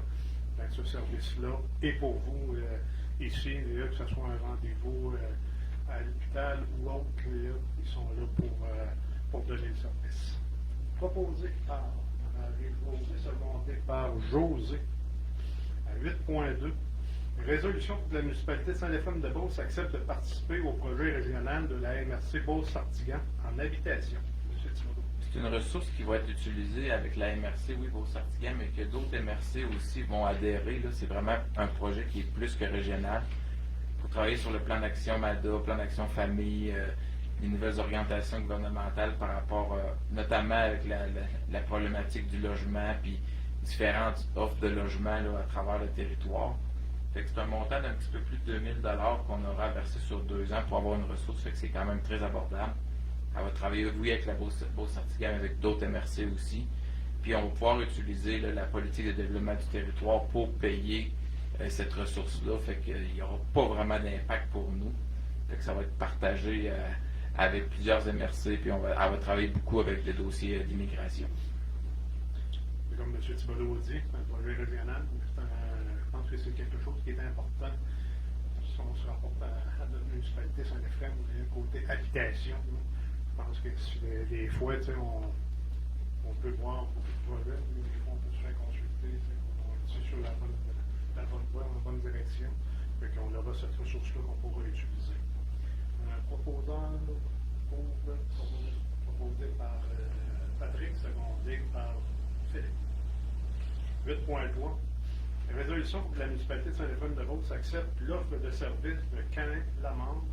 de ce service-là, et pour vous, ici, Léa, que ce soit un rendez-vous à l'hôpital ou autre, Léa, ils sont là pour donner le service. Proposé par Marie-Josée, secondé par José. À 8.2, résolution pour que la municipalité de Saint-Ephrem-de-Beauce accepte de participer au projet régional de la MRC Beauce-Sartigan en habitation. M. Thibodeau. C'est une ressource qui va être utilisée avec la MRC, oui, Beauce-Sartigan, mais que d'autres MRC aussi vont adhérer. Là. C'est vraiment un projet qui est plus que régional. Pour travailler sur le plan d'action MADA, plan d'action famille, les nouvelles orientations gouvernementales par rapport, notamment avec la problématique du logement, puis différentes offres de logement là, à travers le territoire. Fait que c'est un montant d'un petit peu plus de 2 000 $ qu'on aura à verser sur 2 ans pour avoir une ressource, fait que c'est quand même très abordable. Elle va travailler, oui, avec la Beauce-Sartigan, mais avec d'autres MRC aussi. Puis on va pouvoir utiliser là, la politique de développement du territoire pour payer cette ressource-là, fait qu'il n'y aura pas vraiment d'impact pour nous. Fait que ça va être partagé avec plusieurs MRC, puis elle va travailler beaucoup avec les dossiers d'immigration. Comme M. Thibodeau a dit, c'est un projet régional, c'est un que c'est quelque chose qui est important. Si on se rapporte à notre municipalité Saint-Éphrem, il y a un côté habitation. Je pense que des fois, on peut voir beaucoup de projets, mais des fois, on peut se faire consulter. C'est sur la bonne voie, dans la bonne direction. Fait qu'on aura cette ressource-là qu'on pourra utiliser. Proposeur proposé par Patrick, secondé par Philippe. 8.3. Résolution pour que la municipalité de Saint-Éphrem-de-Beauce accepte l'offre de service de Cain Lamande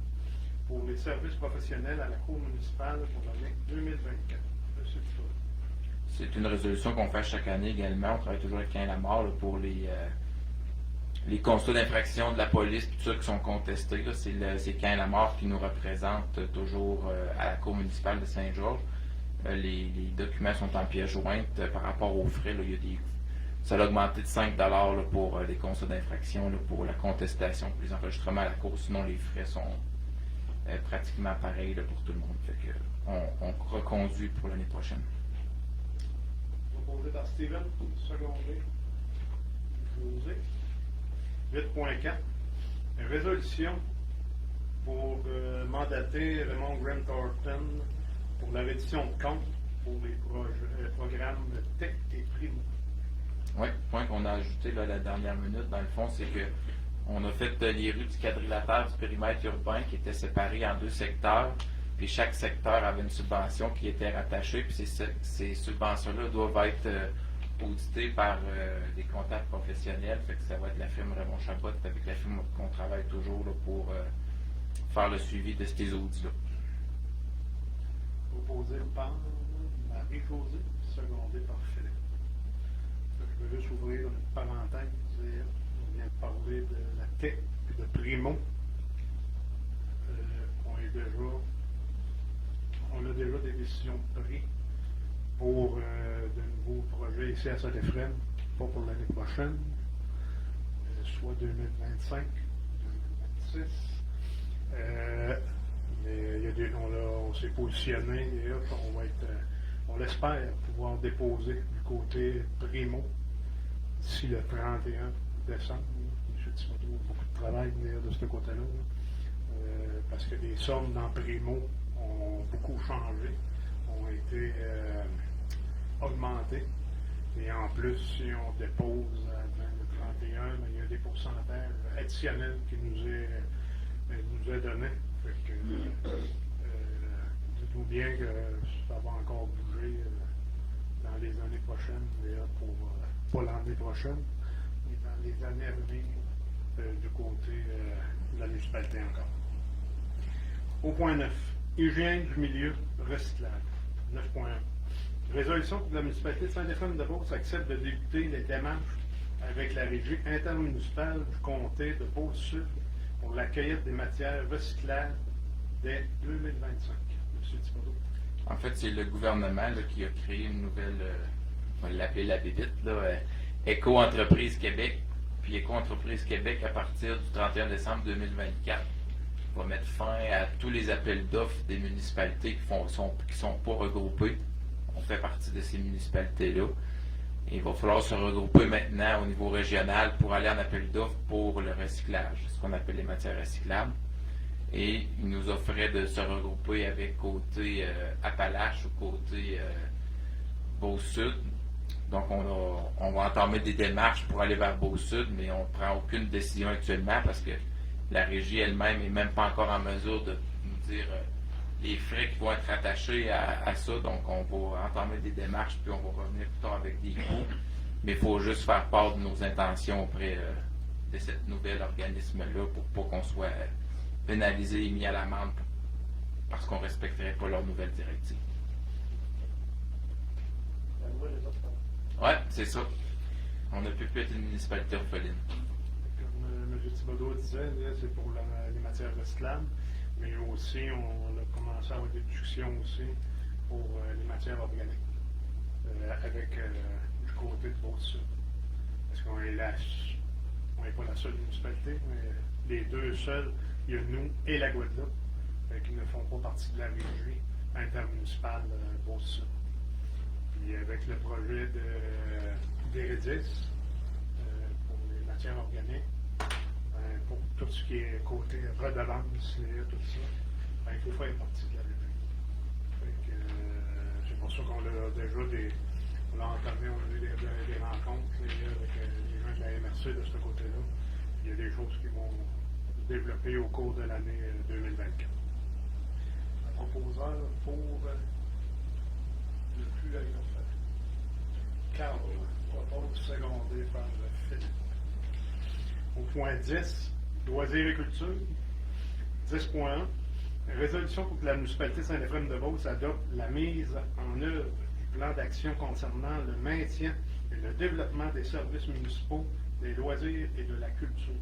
pour les services professionnels à la Cour municipale pour l'année 2024. Monsieur Dutour. C'est une résolution qu'on fait chaque année également. On travaille toujours avec Cain Lamar là, pour les constats d'infraction de la police et tout ça qui sont contestés. Là. C'est Cain Lamar qui nous représente toujours à la Cour municipale de Saint-Georges. Les documents sont en pièce jointe par rapport aux frais. Là, il y a ça a augmenté de 5 $ pour les constats d'infraction, pour la contestation, pour les enregistrements à la Cour. Sinon, les frais sont pratiquement pareils là, pour tout le monde. Fait que, on reconduit pour l'année prochaine. Proposé par Steven, secondé. José. 8.4. Résolution pour mandater Raymond Graham Thornton pour la reddition de comptes pour les programmes TEC et Primo. Oui, point qu'on a ajouté là, la dernière minute, dans le fond, c'est que on a fait les rues du quadrilatère du périmètre urbain qui étaient séparées en 2 secteurs, puis chaque secteur avait une subvention qui était rattachée, puis ces subventions-là doivent être auditées par des comptables professionnels, fait que ça va être la firme Raymond Chabot avec la firme qu'on travaille toujours là, pour faire le suivi de ces audits-là. Proposé par Marie-Josée, secondé par Philippe. Je veux juste ouvrir une parenthèse. On vient de parler de la TEC et de Primo. On a déjà des décisions prises pour de nouveaux projets ici à Saint-Éphrem, pas pour l'année prochaine, soit 2025, 2026. Mais on s'est positionné et là, on l'espère pouvoir déposer du côté Primo d'ici le 31 décembre. M. Thibodeau a beaucoup de travail d'ailleurs de ce côté-là, parce que les sommes dans Primo ont beaucoup changé, ont été augmentées. Et en plus, si on dépose le 31, il y a des pourcentages additionnels qui nous est donné. Fait que, dites-vous bien que ça va encore bouger dans les années prochaines, pas l'année prochaine, mais dans les années à venir du côté de la municipalité encore. Au point 9, hygiène du milieu, recyclage. 9.1. Résolution pour que la municipalité de Saint-Éphrem-de-Beauce accepte de débuter les démarches avec la régie intermunicipale du comté de Beauce-Sud pour la cueillette des matières recyclables dès 2025. M. Thibodeau. En fait, c'est le gouvernement là, qui a créé une nouvelle, on va l'appeler la bébite, Éco-entreprise Québec. Puis Éco-entreprise Québec, à partir du 31 décembre 2024, va mettre fin à tous les appels d'offres des municipalités qui ne sont pas regroupées. On fait partie de ces municipalités-là. Et il va falloir se regrouper maintenant au niveau régional pour aller en appel d'offres pour le recyclage, ce qu'on appelle les matières recyclables. Et il nous offrait de se regrouper avec côté Appalaches ou côté Beauce-Sud. Donc on va entamer des démarches pour aller vers Beauce-Sud, mais on ne prend aucune décision actuellement parce que la régie elle-même n'est même pas encore en mesure de nous dire les frais qui vont être attachés à ça. Donc on va entamer des démarches puis on va revenir plus tard avec des coûts. Mais il faut juste faire part de nos intentions auprès de ce nouvel organisme-là pour pas qu'on soit pénalisé et mis à l'amende parce qu'on ne respecterait pas leurs nouvelles directives. Oui, c'est ça. On ne peut plus être une municipalité orpheline. Comme M. Thibodeau disait, c'est pour les matières recyclables, mais aussi on a commencé à avoir des discussions aussi pour les matières organiques avec du côté de Beauce-Sud. Parce qu'on est pas la seule municipalité, mais les deux seuls, il y a nous et la Guadeloupe, qui ne font pas partie de la régie intermunicipale Beauce-Sud. Puis avec le projet d'Eredis pour les matières organiques, l'année. Pour tout ce qui est côté redevance et tout ça, il faut faire partie de la revue. Fait que, c'est pour ça qu'on a déjà on l'a entamé, on a eu des rencontres avec les gens de la MRC de ce côté-là. Il y a des choses qui vont se développer au cours de l'année 2024. Un proposeur pour le plus agressif. Carl propose secondé par Philippe. Au point 10, loisirs et culture. 10.1. Résolution pour que la municipalité de Saint-Éphrem-de-Beauce adopte la mise en œuvre du plan d'action concernant le maintien et le développement des services municipaux, des loisirs et de la culture.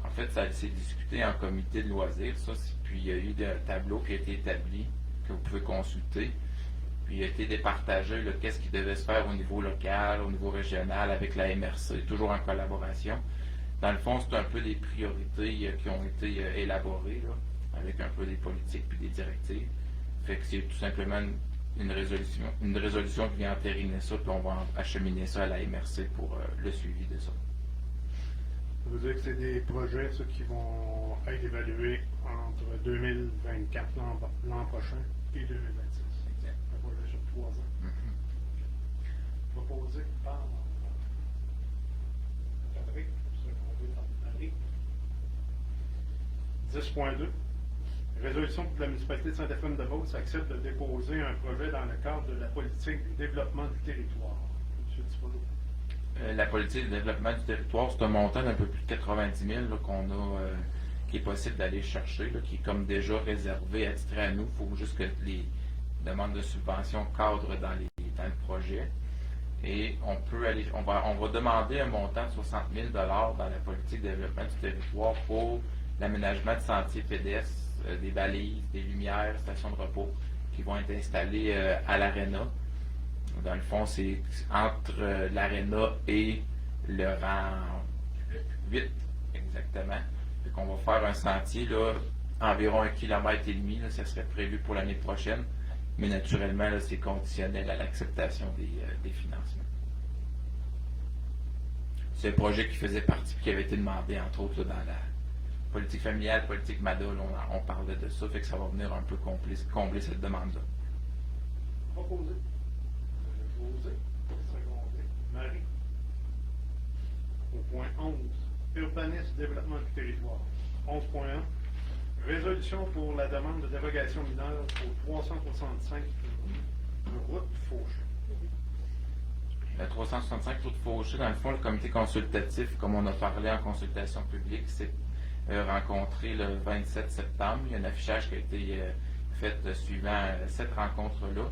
En fait, ça s'est discuté en comité de loisirs, ça, puis il y a eu un tableau qui a été établi, que vous pouvez consulter, puis il a été départagé, qu'est-ce qui devait se faire au niveau local, au niveau régional, avec la MRC, toujours en collaboration. Dans le fond, c'est un peu des priorités qui ont été élaborées, là, avec un peu des politiques puis des directives. Fait que c'est tout simplement une résolution qui vient entériner ça, puis on va acheminer ça à la MRC pour le suivi de ça. Ça veut dire que c'est des projets ça, qui vont être évalués entre 2024, l'an prochain, et 2026. Exact. Un projet sur 3 ans. Proposé par Patrick, secondé par Marie. 10.2. Résolution pour que la municipalité de Saint-Éphrem-de-Beauce accepte de déposer un projet dans le cadre de la politique du développement du territoire. M. Thibodeau. La politique de développement du territoire, c'est un montant d'un peu plus de 90 000 là, qui est possible d'aller chercher, là, qui est comme déjà réservé, attitré à nous. Il faut juste que les demandes de subvention cadrent dans le projet. Et on va demander un montant de 60 000 $ dans la politique de développement du territoire pour l'aménagement de sentiers pédestres, des balises, des lumières, stations de repos qui vont être installées à l'aréna. Dans le fond, c'est entre l'aréna et le rang 8, exactement. Donc, on va faire un sentier, là, environ 1,5 km, ça serait prévu pour l'année prochaine. Mais naturellement, là, c'est conditionnel à l'acceptation des financements. C'est un projet qui faisait partie et qui avait été demandé, entre autres, là, dans la politique familiale, politique MADA, on parlait de ça, fait que ça va venir un peu combler cette demande-là. Proposé. José, secondé, Marie. Au point 11, urbanisme, développement du territoire. 11.1, résolution pour la demande de dérogation mineure au 365 route Fauché. Le 365 route Fauché, dans le fond, le comité consultatif, comme on a parlé en consultation publique, s'est rencontré le 27 septembre. Il y a un affichage qui a été fait suivant cette rencontre-là.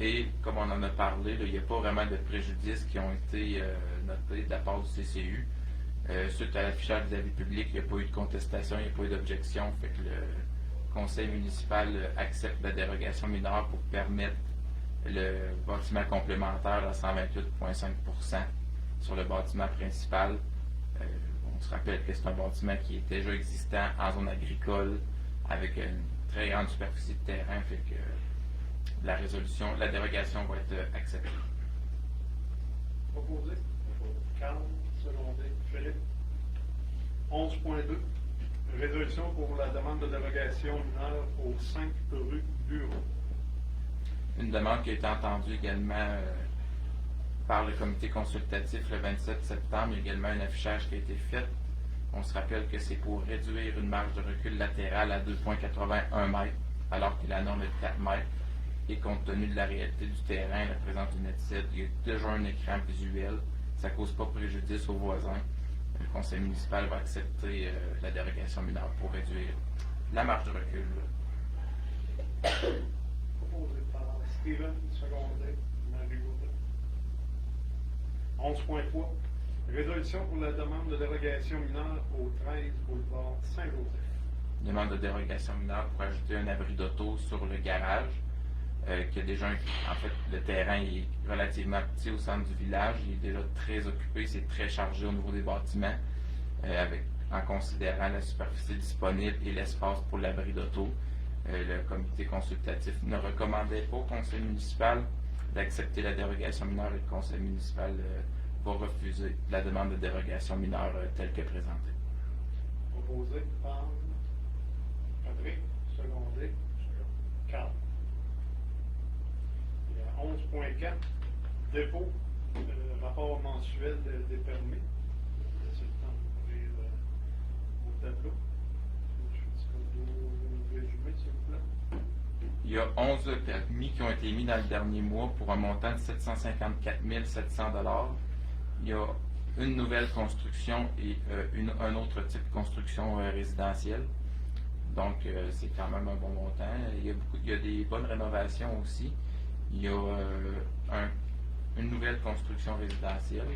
Et comme on en a parlé, là, il n'y a pas vraiment de préjudices qui ont été notés de la part du CCU. Suite à l'affichage des avis publics, il n'y a pas eu de contestation, il n'y a pas eu d'objection. Fait que le conseil municipal accepte la dérogation mineure pour permettre le bâtiment complémentaire à 128,5 % sur le bâtiment principal. On se rappelle que c'est un bâtiment qui est déjà existant en zone agricole avec une très grande superficie de terrain. Fait que la dérogation va être acceptée. Proposé. Carl, secondé, Philippe. 11.2. Résolution pour la demande de dérogation mineure aux 5 rue Bureau. Une demande qui a été entendue également par le comité consultatif le 27 septembre. Il y a également un affichage qui a été fait. On se rappelle que c'est pour réduire une marge de recul latérale à 2,81 mètres, alors que la norme est de 4 mètres. Et compte tenu de la réalité du terrain, la présence du net-site, il y a déjà un écran visuel. Ça ne cause pas préjudice aux voisins. Le conseil municipal va accepter la dérogation mineure pour réduire la marge de recul. Proposé par Steven, secondé, Marie Gaudin. 11.3. Résolution pour la demande de dérogation mineure au 13 boulevard Saint-Joseph. Demande de dérogation mineure pour ajouter un abri d'auto sur le garage. Qui a déjà en fait, le terrain est relativement petit au centre du village. Il est déjà très occupé, c'est très chargé au niveau des bâtiments, en considérant la superficie disponible et l'espace pour l'abri d'auto. Le comité consultatif ne recommandait pas au conseil municipal d'accepter la dérogation mineure et le conseil municipal va refuser la demande de dérogation mineure telle que présentée. Proposé par Patrick, secondé, Carl. Il y a 11.4, dépôt, rapport mensuel des permis. C'est le temps d'ouvrir vos tableaux. Je vais vous résumer, s'il vous plaît. Il y a 11 permis qui ont été émis dans le dernier mois pour un montant de 754 700 $. Il y a une nouvelle construction et un autre type de construction résidentielle. Donc, c'est quand même un bon montant. Il y a des bonnes rénovations aussi. Il y a une nouvelle construction résidentielle.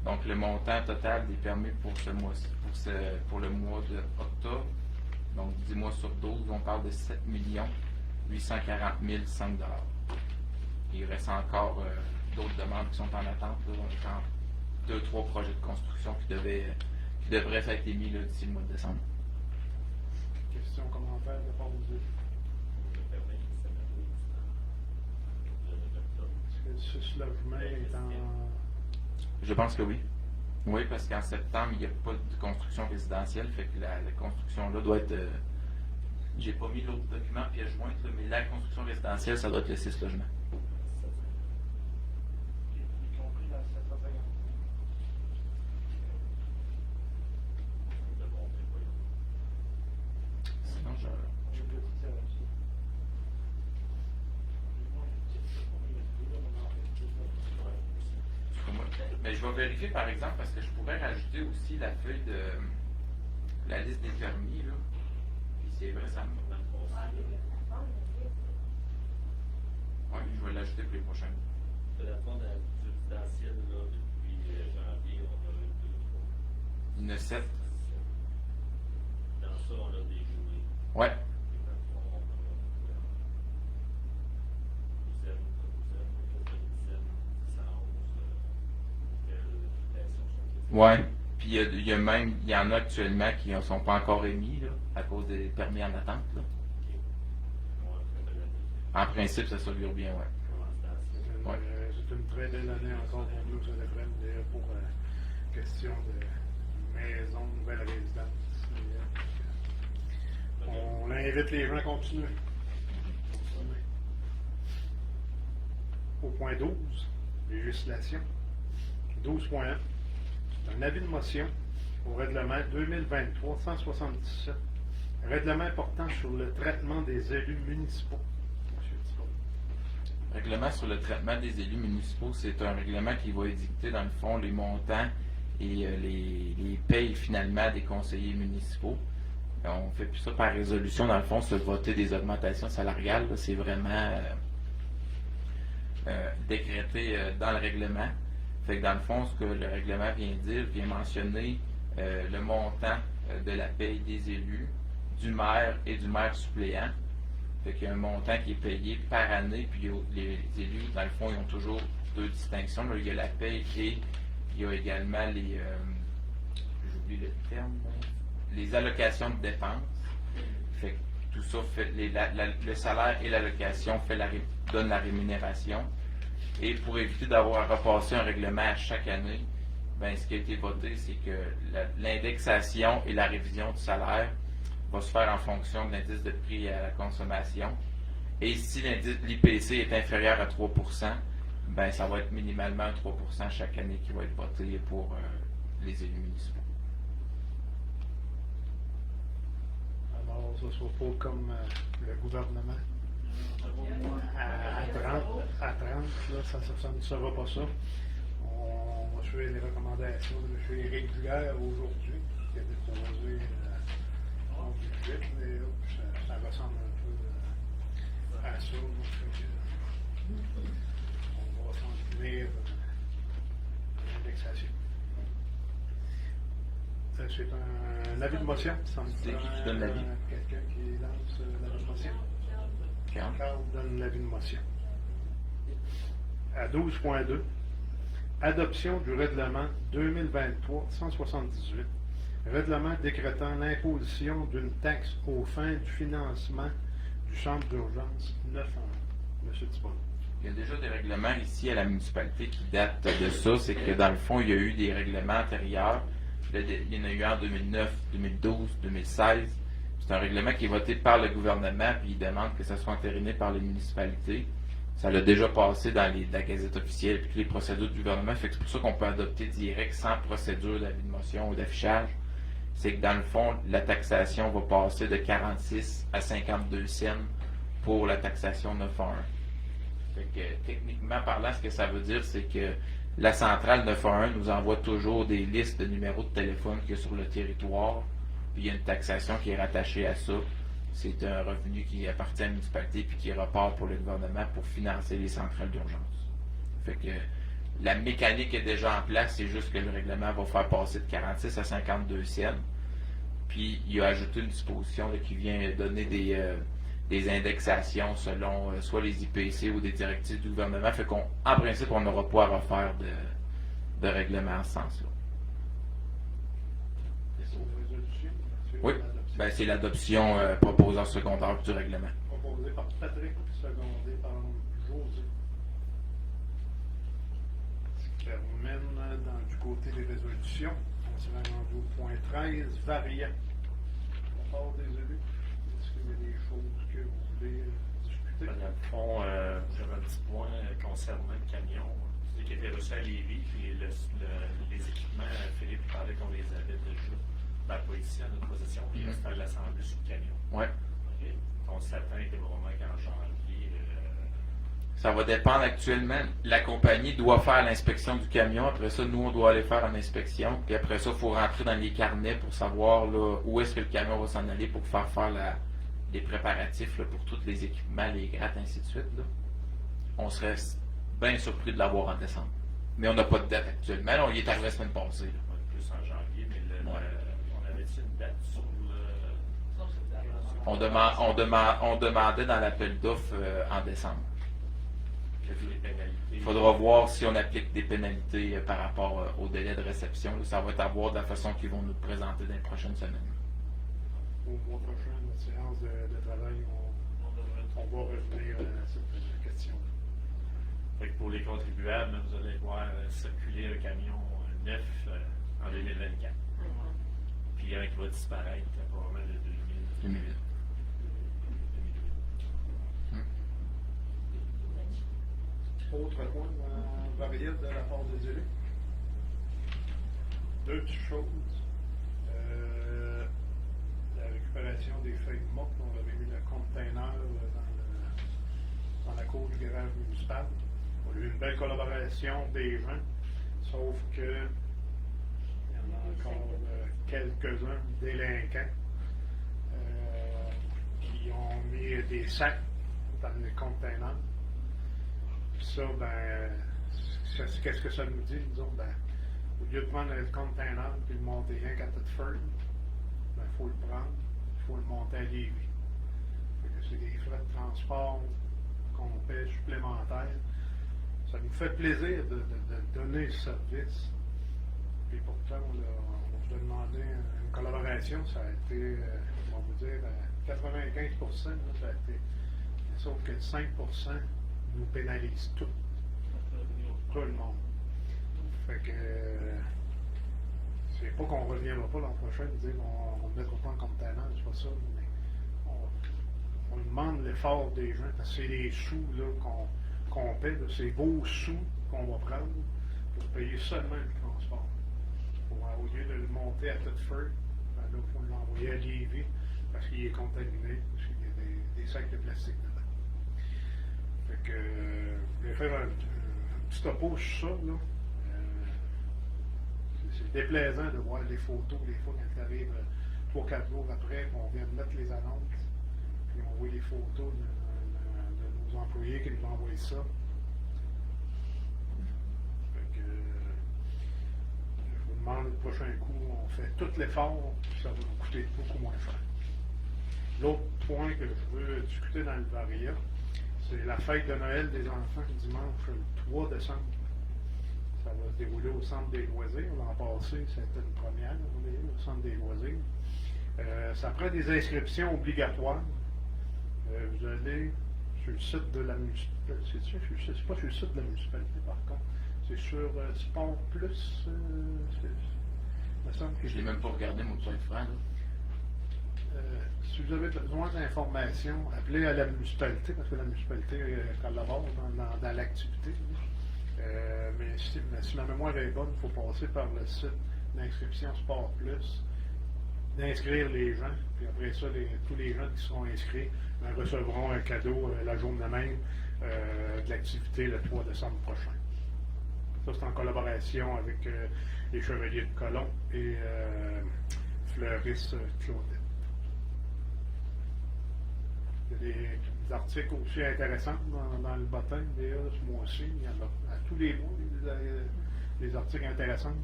Donc, le montant total des permis pour pour le mois d'octobre, donc 10 mois sur 12, on parle de 7 840 005 $. Il reste encore d'autres demandes qui sont en attente. Là. On est en 2-3 projets de construction qui devraient être émis là, d'ici le mois de décembre. Questions, commentaires de part de vous? Est-ce que ce logement est en... Je pense que oui. Oui, parce qu'en septembre, il n'y a pas de construction résidentielle, fait que la construction là doit être... j'ai pas mis l'autre document pièce jointe, là, mais la construction résidentielle, ça doit être le 6 logements. Y compris dans 750. Sinon, J'ai pas dit ça là-dessus. mais je vais vérifier par exemple parce que je pourrais rajouter aussi la feuille de la liste des permis. Là. Puis c'est vrai, ça me... Oui, je vais l'ajouter pour les prochaines. De la fond résidentielle, là, depuis janvier, on a eu 2, 3. Il y en a 7. Dans ça, on a déjoué. Ouais. Et dans le fond, on a dizaine, 111 nouvelles applications. Ouais. Puis il y en a actuellement qui ne sont pas encore émis là, à cause des permis en attente. Là. En principe, ça s'augure bien, ouais. Ouais. C'est une très belle année encore pour nous, ça devrait d'ailleurs pour question de maison, nouvelle résidence. On invite les gens à continuer. Au point 12, législation. 12.1, c'est un avis de motion au règlement 2023-177. Règlement portant sur le traitement des élus municipaux. Monsieur Thibault. Règlement sur le traitement des élus municipaux, c'est un règlement qui va édicter, dans le fond, les montants et les payes finalement des conseillers municipaux. On fait plus ça par résolution, dans le fond, se voter des augmentations salariales. Là, c'est vraiment décrété dans le règlement. Fait que dans le fond, ce que le règlement vient mentionner le montant de la paye des élus, du maire et du maire suppléant. Fait qu'il y a un montant qui est payé par année, puis les élus, dans le fond, ils ont toujours deux distinctions. Là, il y a la paye et il y a également les j'oublie le terme, les allocations de dépenses. Fait que tout ça fait le salaire et l'allocation donne la rémunération. Et pour éviter d'avoir à repasser un règlement à chaque année, ben, ce qui a été voté, c'est que l'indexation et la révision du salaire va se faire en fonction de l'indice de prix à la consommation. Et si l'IPC est inférieur à 3 %, ben, ça va être minimalement 3 % chaque année qui va être voté pour les élus municipaux. Alors, ce ne soit pas comme le gouvernement. À 30, là, ça ne sera pas ça. On va suivre les recommandations de M. Éric Duguerre aujourd'hui, qui a déposé son budget, mais ça ressemble un peu à ça. On va s'en tenir à l'indexation. C'est un avis de motion. C'est qui donne l'avis? Quelqu'un qui lance l'avis de motion. Carl? Carl donne l'avis de motion. À 12.2, adoption du règlement 2023-178, règlement décrétant l'imposition d'une taxe aux fins du financement du centre d'urgence 911. Monsieur Thibault. Il y a déjà des règlements ici à la municipalité qui datent de ça. C'est que dans le fond, il y a eu des règlements antérieurs. Il y en a eu un en 2009, 2012, 2016. C'est un règlement qui est voté par le gouvernement, puis il demande que ça soit entériné par les municipalités. Ça l'a déjà passé dans la Gazette officielle et toutes les procédures du gouvernement. Fait que c'est pour ça qu'on peut adopter direct sans procédure d'avis de motion ou d'affichage. C'est que dans le fond, la taxation va passer de 46 à 52 cents pour la taxation 911. Fait que, techniquement parlant, ce que ça veut dire, c'est que la centrale 911 nous envoie toujours des listes de numéros de téléphone qu'il y a sur le territoire, puis il y a une taxation qui est rattachée à ça. C'est un revenu qui appartient à la municipalité puis qui repart pour le gouvernement pour financer les centrales d'urgence. Fait que la mécanique est déjà en place, c'est juste que le règlement va faire passer de 46 à 52 cents. Puis il a ajouté une disposition là, qui vient donner des indexations selon soit les IPC ou des directives du gouvernement. Fait qu'en principe, on n'aura pas à refaire de règlement en ce sens-là. Oui, ben, c'est l'adoption proposée en secondaire du règlement. Proposé par Patrick, secondé par José. Ce qui termine du côté des résolutions. On s'est rendu au point 13, variant. On part des élus. Est-ce qu'il y a des choses que vous voulez discuter? Dans le fond, j'avais un petit point concernant le camion. C'est qui était reçu à Lévis, puis les équipements, Philippe parlait qu'on les avait déjà. Ben, pas ici, à notre possession, il restait à l'Assemblée sur le camion. Oui. Okay. On s'attend vraiment qu'en janvier. Ça va dépendre actuellement. La compagnie doit faire l'inspection du camion. Après ça, nous, on doit aller faire une inspection. Puis après ça, il faut rentrer dans les carnets pour savoir là, où est-ce que le camion va s'en aller pour faire les préparatifs là, pour tous les équipements, les grattes, ainsi de suite. Là. On serait bien surpris de l'avoir en décembre. Mais on n'a pas de date actuellement. Là, on y est arrivé la semaine passée. Là. Plus en janvier, mais on avait-tu une date sur le. On demandait dans l'appel d'offres en décembre. Il Il faudra voir si on applique des pénalités par rapport au délai de réception. Là, ça va être à voir de la façon qu'ils vont nous présenter dans les prochaines semaines. Au mois prochain, notre séance de travail, on va revenir à cette question. Fait que pour les contribuables, vous allez voir circuler un camion neuf en 2024. Puis un qui va disparaître probablement de 2008. Autre point variable de la part des élus. Deux petites choses. La récupération des feuilles mortes. On avait mis le container dans la cour du garage municipal. On a eu une belle collaboration des gens, sauf que il y en a encore quelques-uns délinquants qui ont mis des sacs dans les containers. Ça, ben, qu'est-ce que ça nous dit? Nous autres, ben, au lieu de prendre le container et le monter rien qu'à Thetford, ben, il faut le prendre, il faut le monter à Lévis. C'est des frais de transport qu'on paie supplémentaires. Ça nous fait plaisir de donner ce service. Puis pourtant, on vous a demandé une collaboration, ça a été, on va vous dire, 95%, là, ça a été. Sauf que 5% nous pénalise tout le monde. Fait que c'est pas qu'on reviendra pas l'an prochain et dire on ne mettra pas en container, c'est pas ça, mais on demande l'effort des gens parce que c'est les sous là, qu'on paie, là, c'est vos sous qu'on va prendre pour payer seulement le transport. Au lieu de le monter à Thetford, ben là, il faut l'envoyer à Lévis parce qu'il est contaminé, parce qu'il y a des sacs de plastique dedans. Fait que je voulais faire un petit topo sur ça. Là. C'est déplaisant de voir les photos, des fois, quand ça arrive 3-4 jours après, on vient de mettre les annonces, puis on voit les photos de nos employés qui nous ont envoyé ça. Fait que je vous demande le prochain coup, on fait tout l'effort, puis ça va nous coûter beaucoup moins cher. L'autre point que je veux discuter dans le Varia, c'est la fête de Noël des enfants dimanche le 3 décembre. Ça va se dérouler au Centre des loisirs. L'an passé, c'était une première au Centre des loisirs. Ça prend des inscriptions obligatoires. Vous allez sur le site de la municipalité. C'est pas sur le site de la municipalité, par contre. C'est sur Sport Plus. Il me semble que Je l'ai même pas regardé, mon point de franc. si vous avez besoin d'informations, appelez à la municipalité, parce que la municipalité collabore dans l'activité. Mais si ma mémoire est bonne, il faut passer par le site d'inscription Sport Plus, d'inscrire les gens, puis après ça, tous les gens qui seront inscrits recevront un cadeau la journée même de l'activité le 3 décembre prochain. Ça, c'est en collaboration avec les Chevaliers de Colomb et Fleuris Claudette. Il y a des articles aussi intéressants dans le bottin, d'ailleurs, ce mois-ci. Il y en a à tous les mois, des articles intéressants.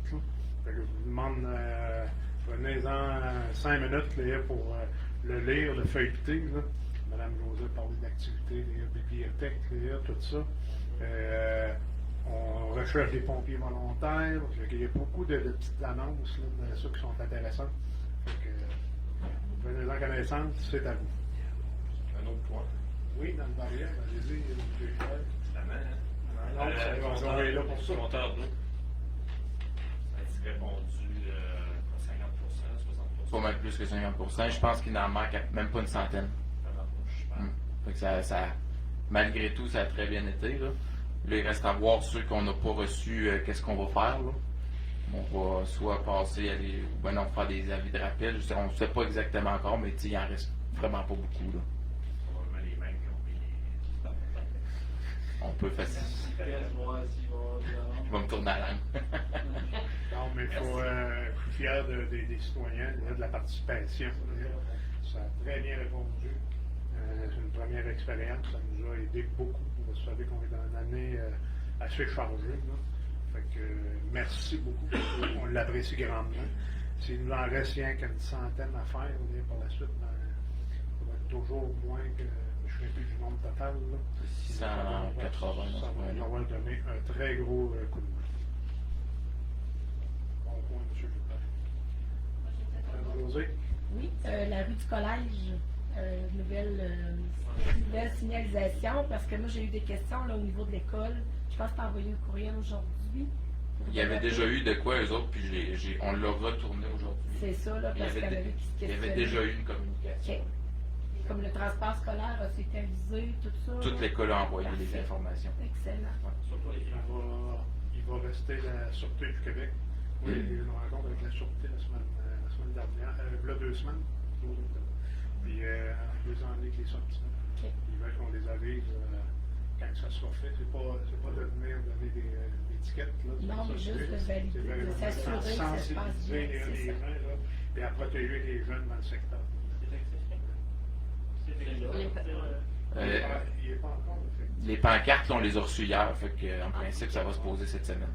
Fait que je vous demande, prenez-en 5 minutes là, pour le lire, le feuilleter. Là. Madame Josée parlait d'activités, des bibliothèques, là, tout ça. On recherche des pompiers volontaires. Il y a beaucoup de petites annonces là, dans ça qui sont intéressantes. Prenez-en connaissance, c'est à vous. Un autre point. Oui, dans le barrière, allez-y. La main, hein? Non, on est là pour ça. Le compteur d'eau. Ça a été répondu à 50%, 60%. Pas mal plus que 50%. Je pense qu'il n'en manque même pas une centaine. Fait que malgré tout, ça a très bien été. Là, il reste à voir ceux qu'on n'a pas reçus, qu'est-ce qu'on va faire. Là. On va soit passer à des. Ou bien on va faire des avis de rappel. On ne sait pas exactement encore, mais il en reste vraiment pas beaucoup. Là. Probablement les mêmes qui ont payé. On peut faciliter. Je vais me tourner à la langue. Non, mais je suis fier des citoyens, de la participation. Ça a très bien répondu. C'est une première expérience. Ça nous a aidé beaucoup. Vous savez qu'on est dans une année assez chargée. Là. Fait que merci beaucoup. On l'apprécie grandement. S'il nous en reste rien qu'une centaine à faire par la suite, ça va être toujours moins que je ne sais plus du nombre total. Là. 680. Ça va nous avoir donné un très gros coup de main. Bon point, M. Gilbert. José? Oui, la rue du collège, nouvelle signalisation, parce que moi j'ai eu des questions là, au niveau de l'école. Je pense que tu as envoyé un courriel aujourd'hui. Il y avait déjà eu de quoi, eux autres, puis on l'a retourné aujourd'hui. C'est ça, là, parce qu'il y avait qui se Il y avait questionnait. déjà eu une communication. OK. Comme le transport scolaire a été avisé, tout ça. Toute l'école a envoyé les Parfait. informations. Excellent. Il va rester la Sûreté du Québec. Oui, il y a eu une rencontre avec la Sûreté la semaine dernière, là 2 semaines. Puis, 2 années qui est sorti. OK. Ils veulent qu'on les avise quand ça sera fait. C'est pas de venir donner des étiquettes. Là, Non, mais juste de valider, de s'assurer que ça se passe bien. Les C'est gens, ça. là, et à protéger les jeunes dans le secteur. Il n'est pas encore fait. Les pancartes, là, on les a reçues hier, fait que, en principe, ça va se poser cette semaine.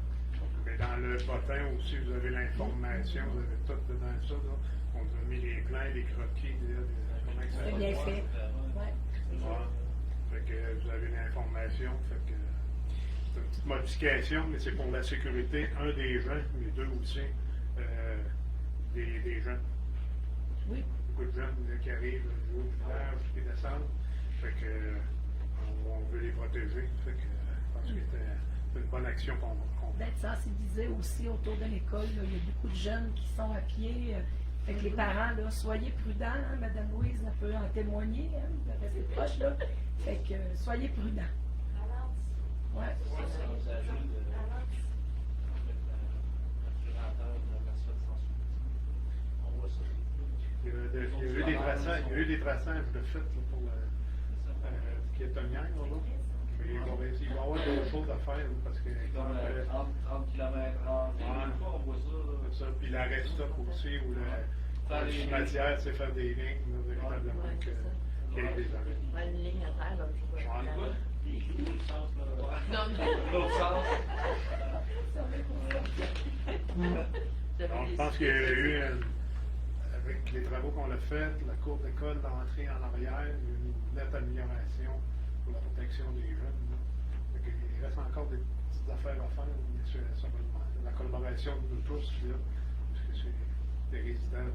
Mais dans le bottin aussi, vous avez l'information, vous avez tout dedans ça. Là. On vous a mis les plans, les croquis, comment ça C'est va bien voir. fait. Ouais. Ouais. Fait que vous avez l'information. Fait que c'est une petite modification, mais c'est pour la sécurité, un des jeunes, mais 2 aussi, des jeunes. Oui. Beaucoup de jeunes qui arrivent du haut du village, qui descendent. Fait que on veut les protéger. Fait que je pense que c'est une bonne action qu'on fait. D'être sensibilisé aussi autour de l'école. Là. Il y a beaucoup de jeunes qui sont à pied. Fait que les parents, là, soyez prudents. Hein, Mme Louise peut en témoigner. Hein, de rester proche. Là. Fait que soyez prudents. Ouais. Il y a eu des traçages de fait là, pour le piétonnière. Là. Mais il va y avoir d'autres choses à faire là, parce que. 30 km on voit ça. Puis l'arrêt stop aussi, où le matière, c'est faire des lignes, là, véritablement, qu'il y ait des arrêts. Une ligne à terre, là, je vois. L'autre sens. Donc, je pense qu'il y a eu, avec les travaux qu'on a faits, la cour d'école d'entrée en arrière, une nette amélioration pour la protection des jeunes. Là. Fait qu'il reste encore des petites affaires à faire, mais ça va demander. La collaboration de nous tous, là, parce que c'est des résidents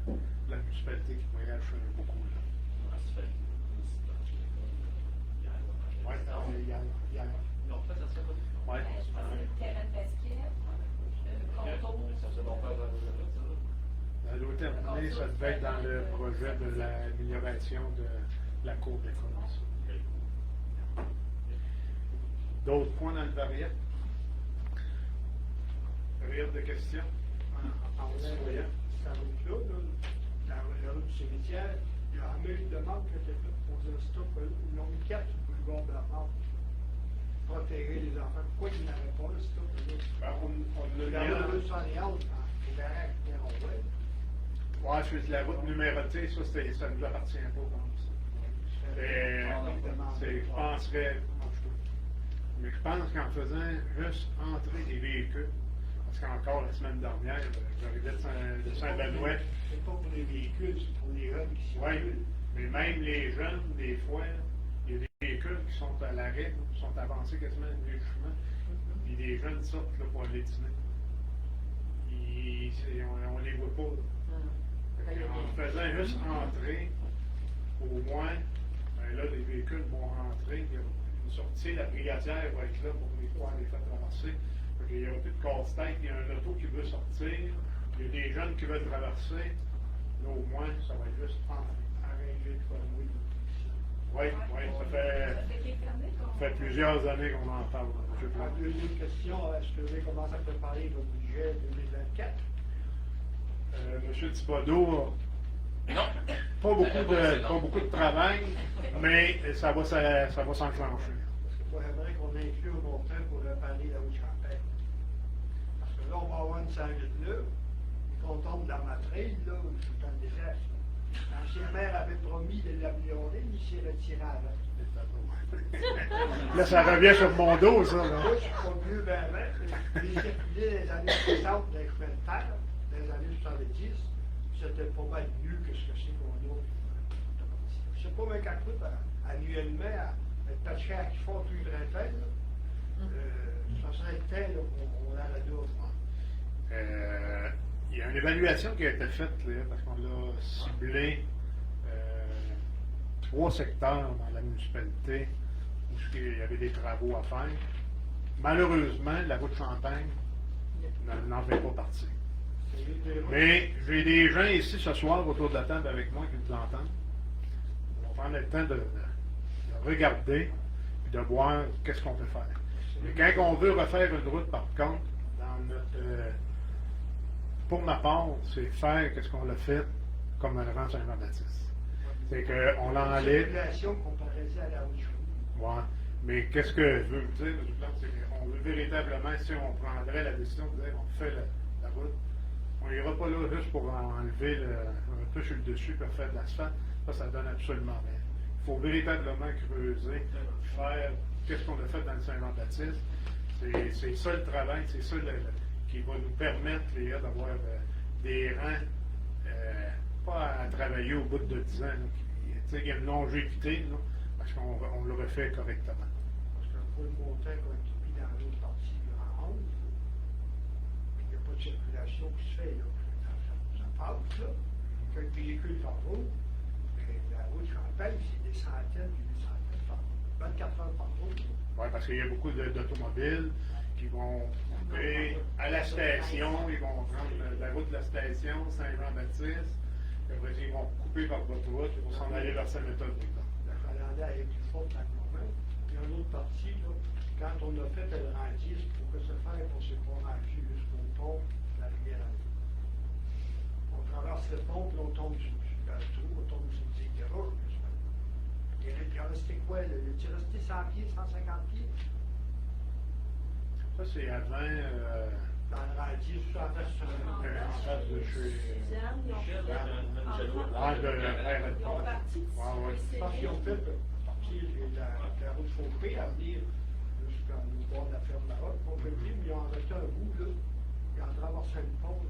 de la municipalité qui voyagent beaucoup. Là. Oui, hier. Ils ont fait ça, ça? Ouais. Je pense que le terrain de basket, contour. Ça se bon faire dans le jeu, ça. L'eau terminée, ça devait être dans le projet de l'amélioration de la cour d'école. D'autres points dans le variable? Variable de questions? En voyant sa route-là, dans la route du cimetière, il y a un de demande qui a été faite pour dire stop, numéro 4 du boulevard Bernard. Protéger les enfants. Pourquoi ils n'avaient pas le stop? On La l'a route 211, au garage, on voit. ouais, c'est la route numérotée, ça ne nous appartient pas. Je penserais, mais je pense qu'en faisant juste entrer des véhicules, parce qu'encore la semaine dernière, j'arrivais de Saint-Benoît. C'est pas pour les véhicules, c'est pour les jeunes qui sont. Oui, mais même les jeunes, des fois, il y a des véhicules qui sont à l'arrêt, qui sont avancés quasiment au milieu du chemin, puis des jeunes sortent là, pour aller dîner. On les voit pas. Là. En faisant juste entrer, au moins, ben là, les véhicules vont rentrer, il y a une sortie, la brigadière va être là pour pouvoir les faire traverser. Il n'y aura plus de casse-tête, il y a un auto qui veut sortir, il y a des jeunes qui veulent traverser. Là, au moins, ça va être juste arrangé de comme oui. Oui, ça fait plusieurs années qu'on en parle. La deuxième question, est-ce que vous avez commencé à préparer votre budget 2024? Monsieur Thibodeau, Non. pas beaucoup de travail, mais ça va s'enclencher. Parce qu'il faudrait qu'on inclue au montant pour réparer la route Champagne. Parce que là, on va avoir une sanglite là, et qu'on tombe dans ma trail, là, c'est un désastre. L'ancien maire avait promis de l'améliorer, il s'est retiré avant. Là, ça revient sur mon dos, ça. Là. Moi, je suis pas mieux ben ben. J'ai circulé dans les années 60 dans les chemins de terre, dans les années 70, c'était pas mal mieux que ce que c'est qu'on a. Je sais pas même qu'à coûte annuellement à être patché à qui font tout le printemps, ça serait le temps qu'on a la double. Il y a une évaluation qui a été faite, là, parce qu'on a ciblé 3 secteurs dans la municipalité où il y avait des travaux à faire. Malheureusement, la route Champagne n'en fait pas partie. Mais j'ai des gens ici ce soir autour de la table avec moi qui nous entendent. On va prendre le temps de regarder et de voir qu'est-ce qu'on peut faire. Mais quand on veut refaire une route, par contre, dans notre, pour ma part, c'est faire qu'est-ce qu'on a fait comme dans le rang Saint-Jean-Baptiste. C'est qu'on l'enlève. Circulation comparée à la route Champagne. Ouais. Mais qu'est-ce que je veux vous dire, c'est qu'on veut véritablement, si on prendrait la décision de dire on fait la route, on n'ira pas là juste pour enlever un peu sur le dessus pour faire de l'asphalte. Ça donne absolument rien. Il faut véritablement creuser, faire qu'est-ce qu'on a fait dans le Saint-Jean-Baptiste. C'est ça le travail, c'est ça qui va nous permettre, les gars, d'avoir des rangs, pas à travailler au bout de 10 ans. Il y a une longévité, là, parce qu'on l'aurait fait correctement. Parce que pour le montant qu'on a mis dans l'autre partie en 11, il n'y a pas de circulation qui se fait. Là. Ça passe, là. Qu'un véhicule par route, mais la route Champagne, c'est des centaines et des centaines par route. 24 heures par route. Oui, parce qu'il y a beaucoup d'automobiles qui vont couper à la station, ils vont prendre la route de la station, Saint-Jean-Baptiste, puis après ils vont couper par votre route pour s'en aller vers Saint-Méthode. La Finlandais est plus forte dans le moment. Il y a une autre partie, là, quand on a fait le rentier, pour que ça fasse, on s'est pas rendu jusqu'au pont de la rivière. On traverse le pont, puis on tombe sur le trou, on tombe sur le tigre de roche. Il est resté quoi? Il est resté 100 pieds, 150 pieds? Ça, c'est avant. Dans le rentier, tout en face sur En face de chez. Je pense qu'ils ont fait partir de la route Fauché à venir jusqu'au bord de la ferme Maroc. On peut dire, mais ils ont arrêté un bout, là. Ils ont traversé le pont.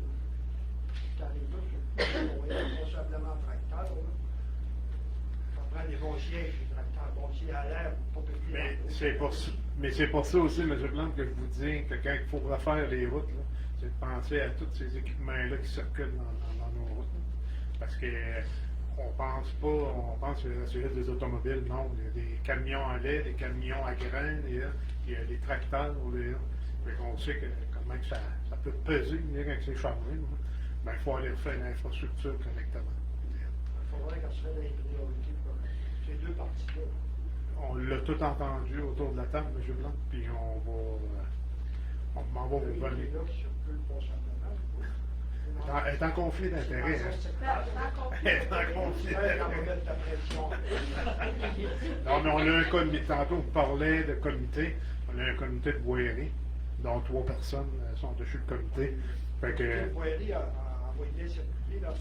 Quand les bus, on voyait responsablement un tracteur, là. Ça prend des bons sièges, les tracteurs, bons sièges à l'air, pour pas péter. Mais c'est pour ça aussi, M. Plante, que je vous dis que quand il faut refaire les routes, c'est de penser à tous ces équipements-là qui circulent dans nos routes. Parce que On pense que c'est juste des automobiles, non. Il y a des camions à lait, des camions à graines, il y a des tracteurs. Fait qu'on sait comment que ça peut peser quand c'est chargé. Ben, il faut aller faire l'infrastructure correctement. Il faudrait qu'elle serait dans les priorités pour ces deux parties-là. On l'a tout entendu autour de la table, M. Blanc, puis on m'en va vous Il y en a revenir. qui circulent pas simplement. Elle est en conflit d'intérêt. Hein? Elle est en conflit d'intérêt. Non, mais on a un comité. Tantôt, on parlait de comité. On a un comité de voirie, dont 3 personnes sont dessus le comité. Fait que. Le Poirier a envoyé circuler là,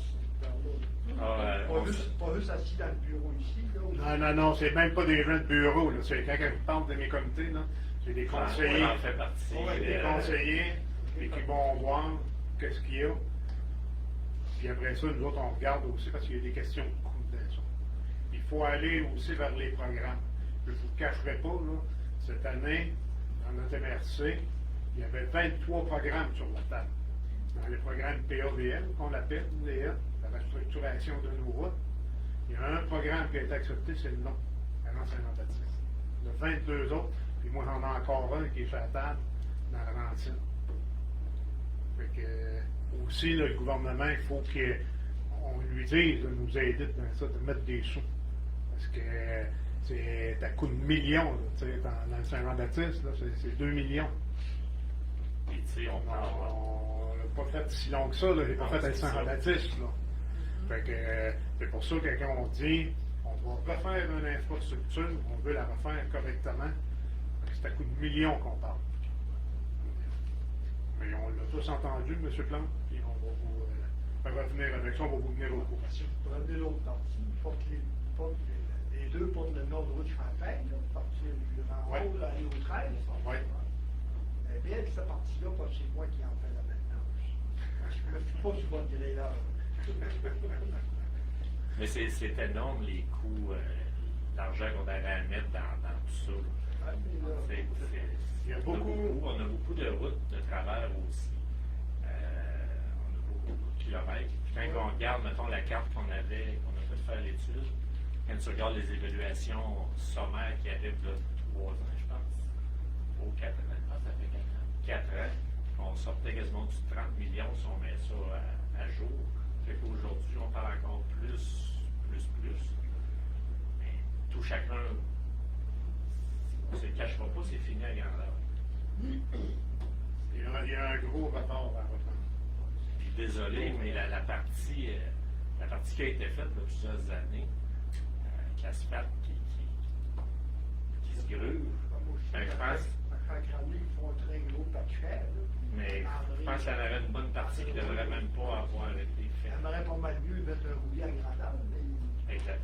pas juste assis dans le bureau ici. Là, Non, c'est même pas des gens de bureau. Là. C'est quand je parle de mes comités, là, c'est des conseillers. On en fait partie. Des conseillers et qui vont voir qu'est-ce qu'il y a. Puis après ça, nous autres, on regarde aussi parce qu'il y a des questions de coût dans ça. Il faut aller aussi vers les programmes. Je ne vous le cacherai pas, là, cette année, dans notre MRC, il y avait 23 programmes sur la table. Dans les programmes PAVL, qu'on appelle, la restructuration de nos routes, il y a un programme qui a été accepté, c'est le nom, à Saint-Jean-Baptiste. Il y en a 22 autres, puis moi j'en ai encore un qui est sur la table, dans la Laurentide. Fait que, aussi, là, le gouvernement, il faut qu'on lui dise de nous aider dans ça, de mettre des sous. Parce que c'est à coût de millions, là, dans le Saint-Jean-Baptiste, là, c'est 2 millions. Et tu sais, on parle. On n'a pas fait si long que ça, là, j'ai pas fait à Saint-Jean-Baptiste. Là. Fait que c'est pour ça que quand on dit on va refaire une infrastructure, on veut la refaire correctement, c'est à coût de millions qu'on parle. Mais on l'a tous entendu, M. Plante, puis on va vous revenir avec ça, on va vous venir au courant. Si vous prenez l'autre partie, il faut que les deux pour le nord de route Champagne, là, partir du Grand Ouais. Hall, aller au 13. Ouais. Eh bien, cette partie-là, c'est moi qui en fais la maintenance. Je ne me fie pas sur votre gré là. Mais c'est énorme les coûts, l'argent qu'on avait à mettre dans tout ça. Là. Il y a beaucoup. On a beaucoup de routes de travers aussi. On a beaucoup de kilomètres. Puis quand on regarde, mettons, la carte qu'on a fait faire l'étude, quand tu regardes les évaluations sommaires qu'il y avait de 3 ans, je pense, ou 4 ans, je pense que ça fait 4 ans, on sortait quasiment du 30 millions si on met ça à jour. Fait qu'aujourd'hui, on parle encore plus. Mais tout chacun, on ne se le cachera pas, c'est fini à grandeur. Il y a un gros rapport à reprendre. Puis désolé, mais la partie qui a été faite il y a plusieurs années, l'asphalte qui se gruve, ben, je pense. Ils font un très gros patchère. Mais je pense qu'il y en aurait une bonne partie qui ne devrait même pas avoir été Il faite. y en aurait pas mal mieux de mettre un roulis à grandeur, mais Exact.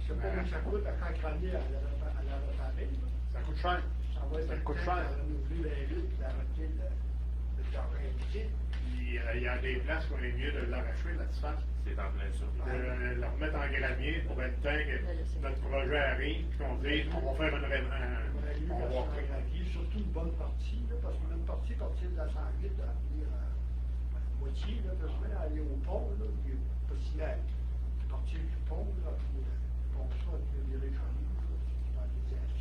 je ne sais pas combien ça coûte à Cancranier à la réparer. Ça coûte cher. Ça va être Ça le coûte temps cher. de renouveler les luttes, d'arrêter le terrain ici. Il y a des places où il est mieux de l'arracher, l'asphalte. C'est en plein ça. De la remettre en gravier pour être temps que notre projet arrive, puis qu'on dise on va faire On va surtout une bonne partie, là, parce qu'on a une partie partir de la 108 à venir à moitié, là, parce que aller au pont, là, il est pas si mal. Partir du pont, là, puis le pont ça, puis virer quand même, dans les airs.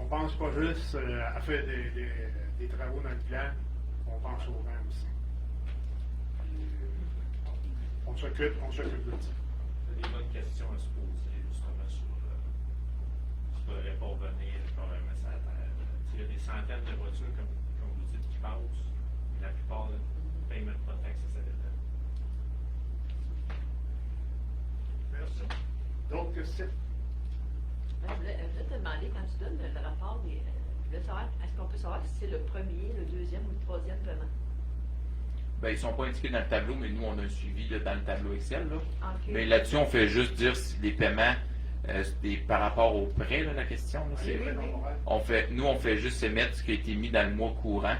On pense pas juste à faire des travaux dans le plan, on pense au vent aussi. On s'occupe de ça. Il y a des bonnes questions à se poser, justement, sur ne pas revenir probablement sur la terre. Il y a des centaines de voitures, comme vous dites, qui passent. La plupart ne payent même pas de taxes à cette étape. Merci. D'autres questions? Je voulais te demander, quand tu donnes le rapport, est-ce qu'on peut savoir si c'est le premier, le deuxième ou le troisième paiement? Ben, ils ne sont pas indiqués dans le tableau, mais nous, on a un suivi là, dans le tableau Excel. Là. Okay. Mais là-dessus, on fait juste dire si les paiements, par rapport au prêt, là, la question. Là, c'est, nous, on fait juste émettre ce qui a été mis dans le mois courant.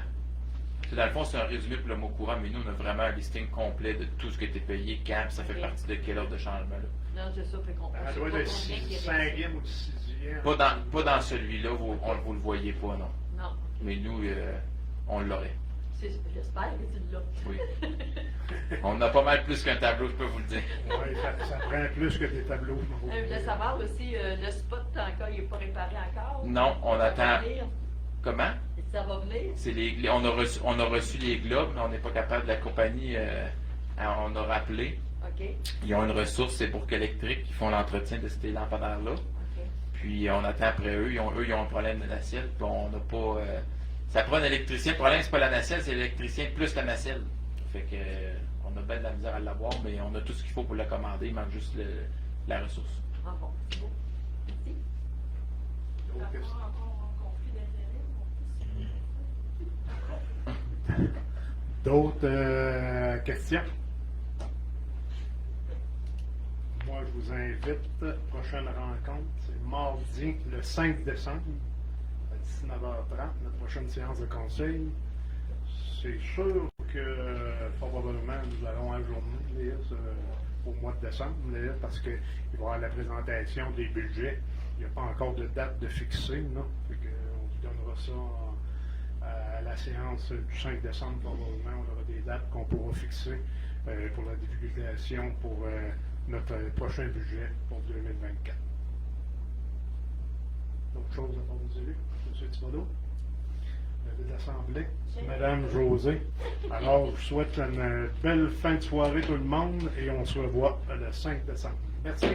Dans le fond, c'est un résumé pour le mois courant, mais nous, on a vraiment un listing complet de tout ce qui a été payé, quand, puis ça fait partie de quelle ordre de changement. Là. Non, c'est ça, fait qu'on Ça doit être le 5e ou le 6e. Pas dans celui-là, vous ne le voyez pas, non. Non. Mais nous, on l'aurait. J'espère que tu l'as. Oui. On a pas mal plus qu'un tableau, je peux vous le dire. Oui, ça prend plus que des tableaux. Je voulais savoir aussi, le spot encore, il n'est pas réparé encore? Non, on Ça va attend. venir? Comment? Ça va venir? On a reçu les globes, mais on n'est pas capable, la compagnie, on a rappelé. OK. Ils ont une ressource, c'est pour qu'Électrique qui font l'entretien de ces lampadaires-là. OK. Puis on attend après eux. Ils ont un problème de nacelle. Puis on n'a pas. Ça prend un électricien. Le problème, c'est pas la nacelle, c'est l'électricien plus la nacelle. Fait que on a bien de la misère à l'avoir, mais on a tout ce qu'il faut pour la commander. Il manque juste la ressource. Ah bon, c'est beau. Merci. D'autres questions? Encore un conflit d'intérêt. D'autres questions? Moi, je vous invite. Prochaine rencontre, c'est mardi, le 5 décembre, à 19h30, notre prochaine séance de conseil. C'est sûr que probablement nous allons ajourner au mois de décembre, parce qu'il va y avoir la présentation des budgets. Il n'y a pas encore de date de fixer. On vous donnera ça à la séance du 5 décembre. Probablement, on aura des dates qu'on pourra fixer pour la divulgation pour notre prochain budget pour 2024. D'autres choses à part vous élus? M. Thibodeau? De l'Assemblée, Madame José. Alors, je vous souhaite une belle fin de soirée tout le monde et on se revoit le 5 décembre. Merci.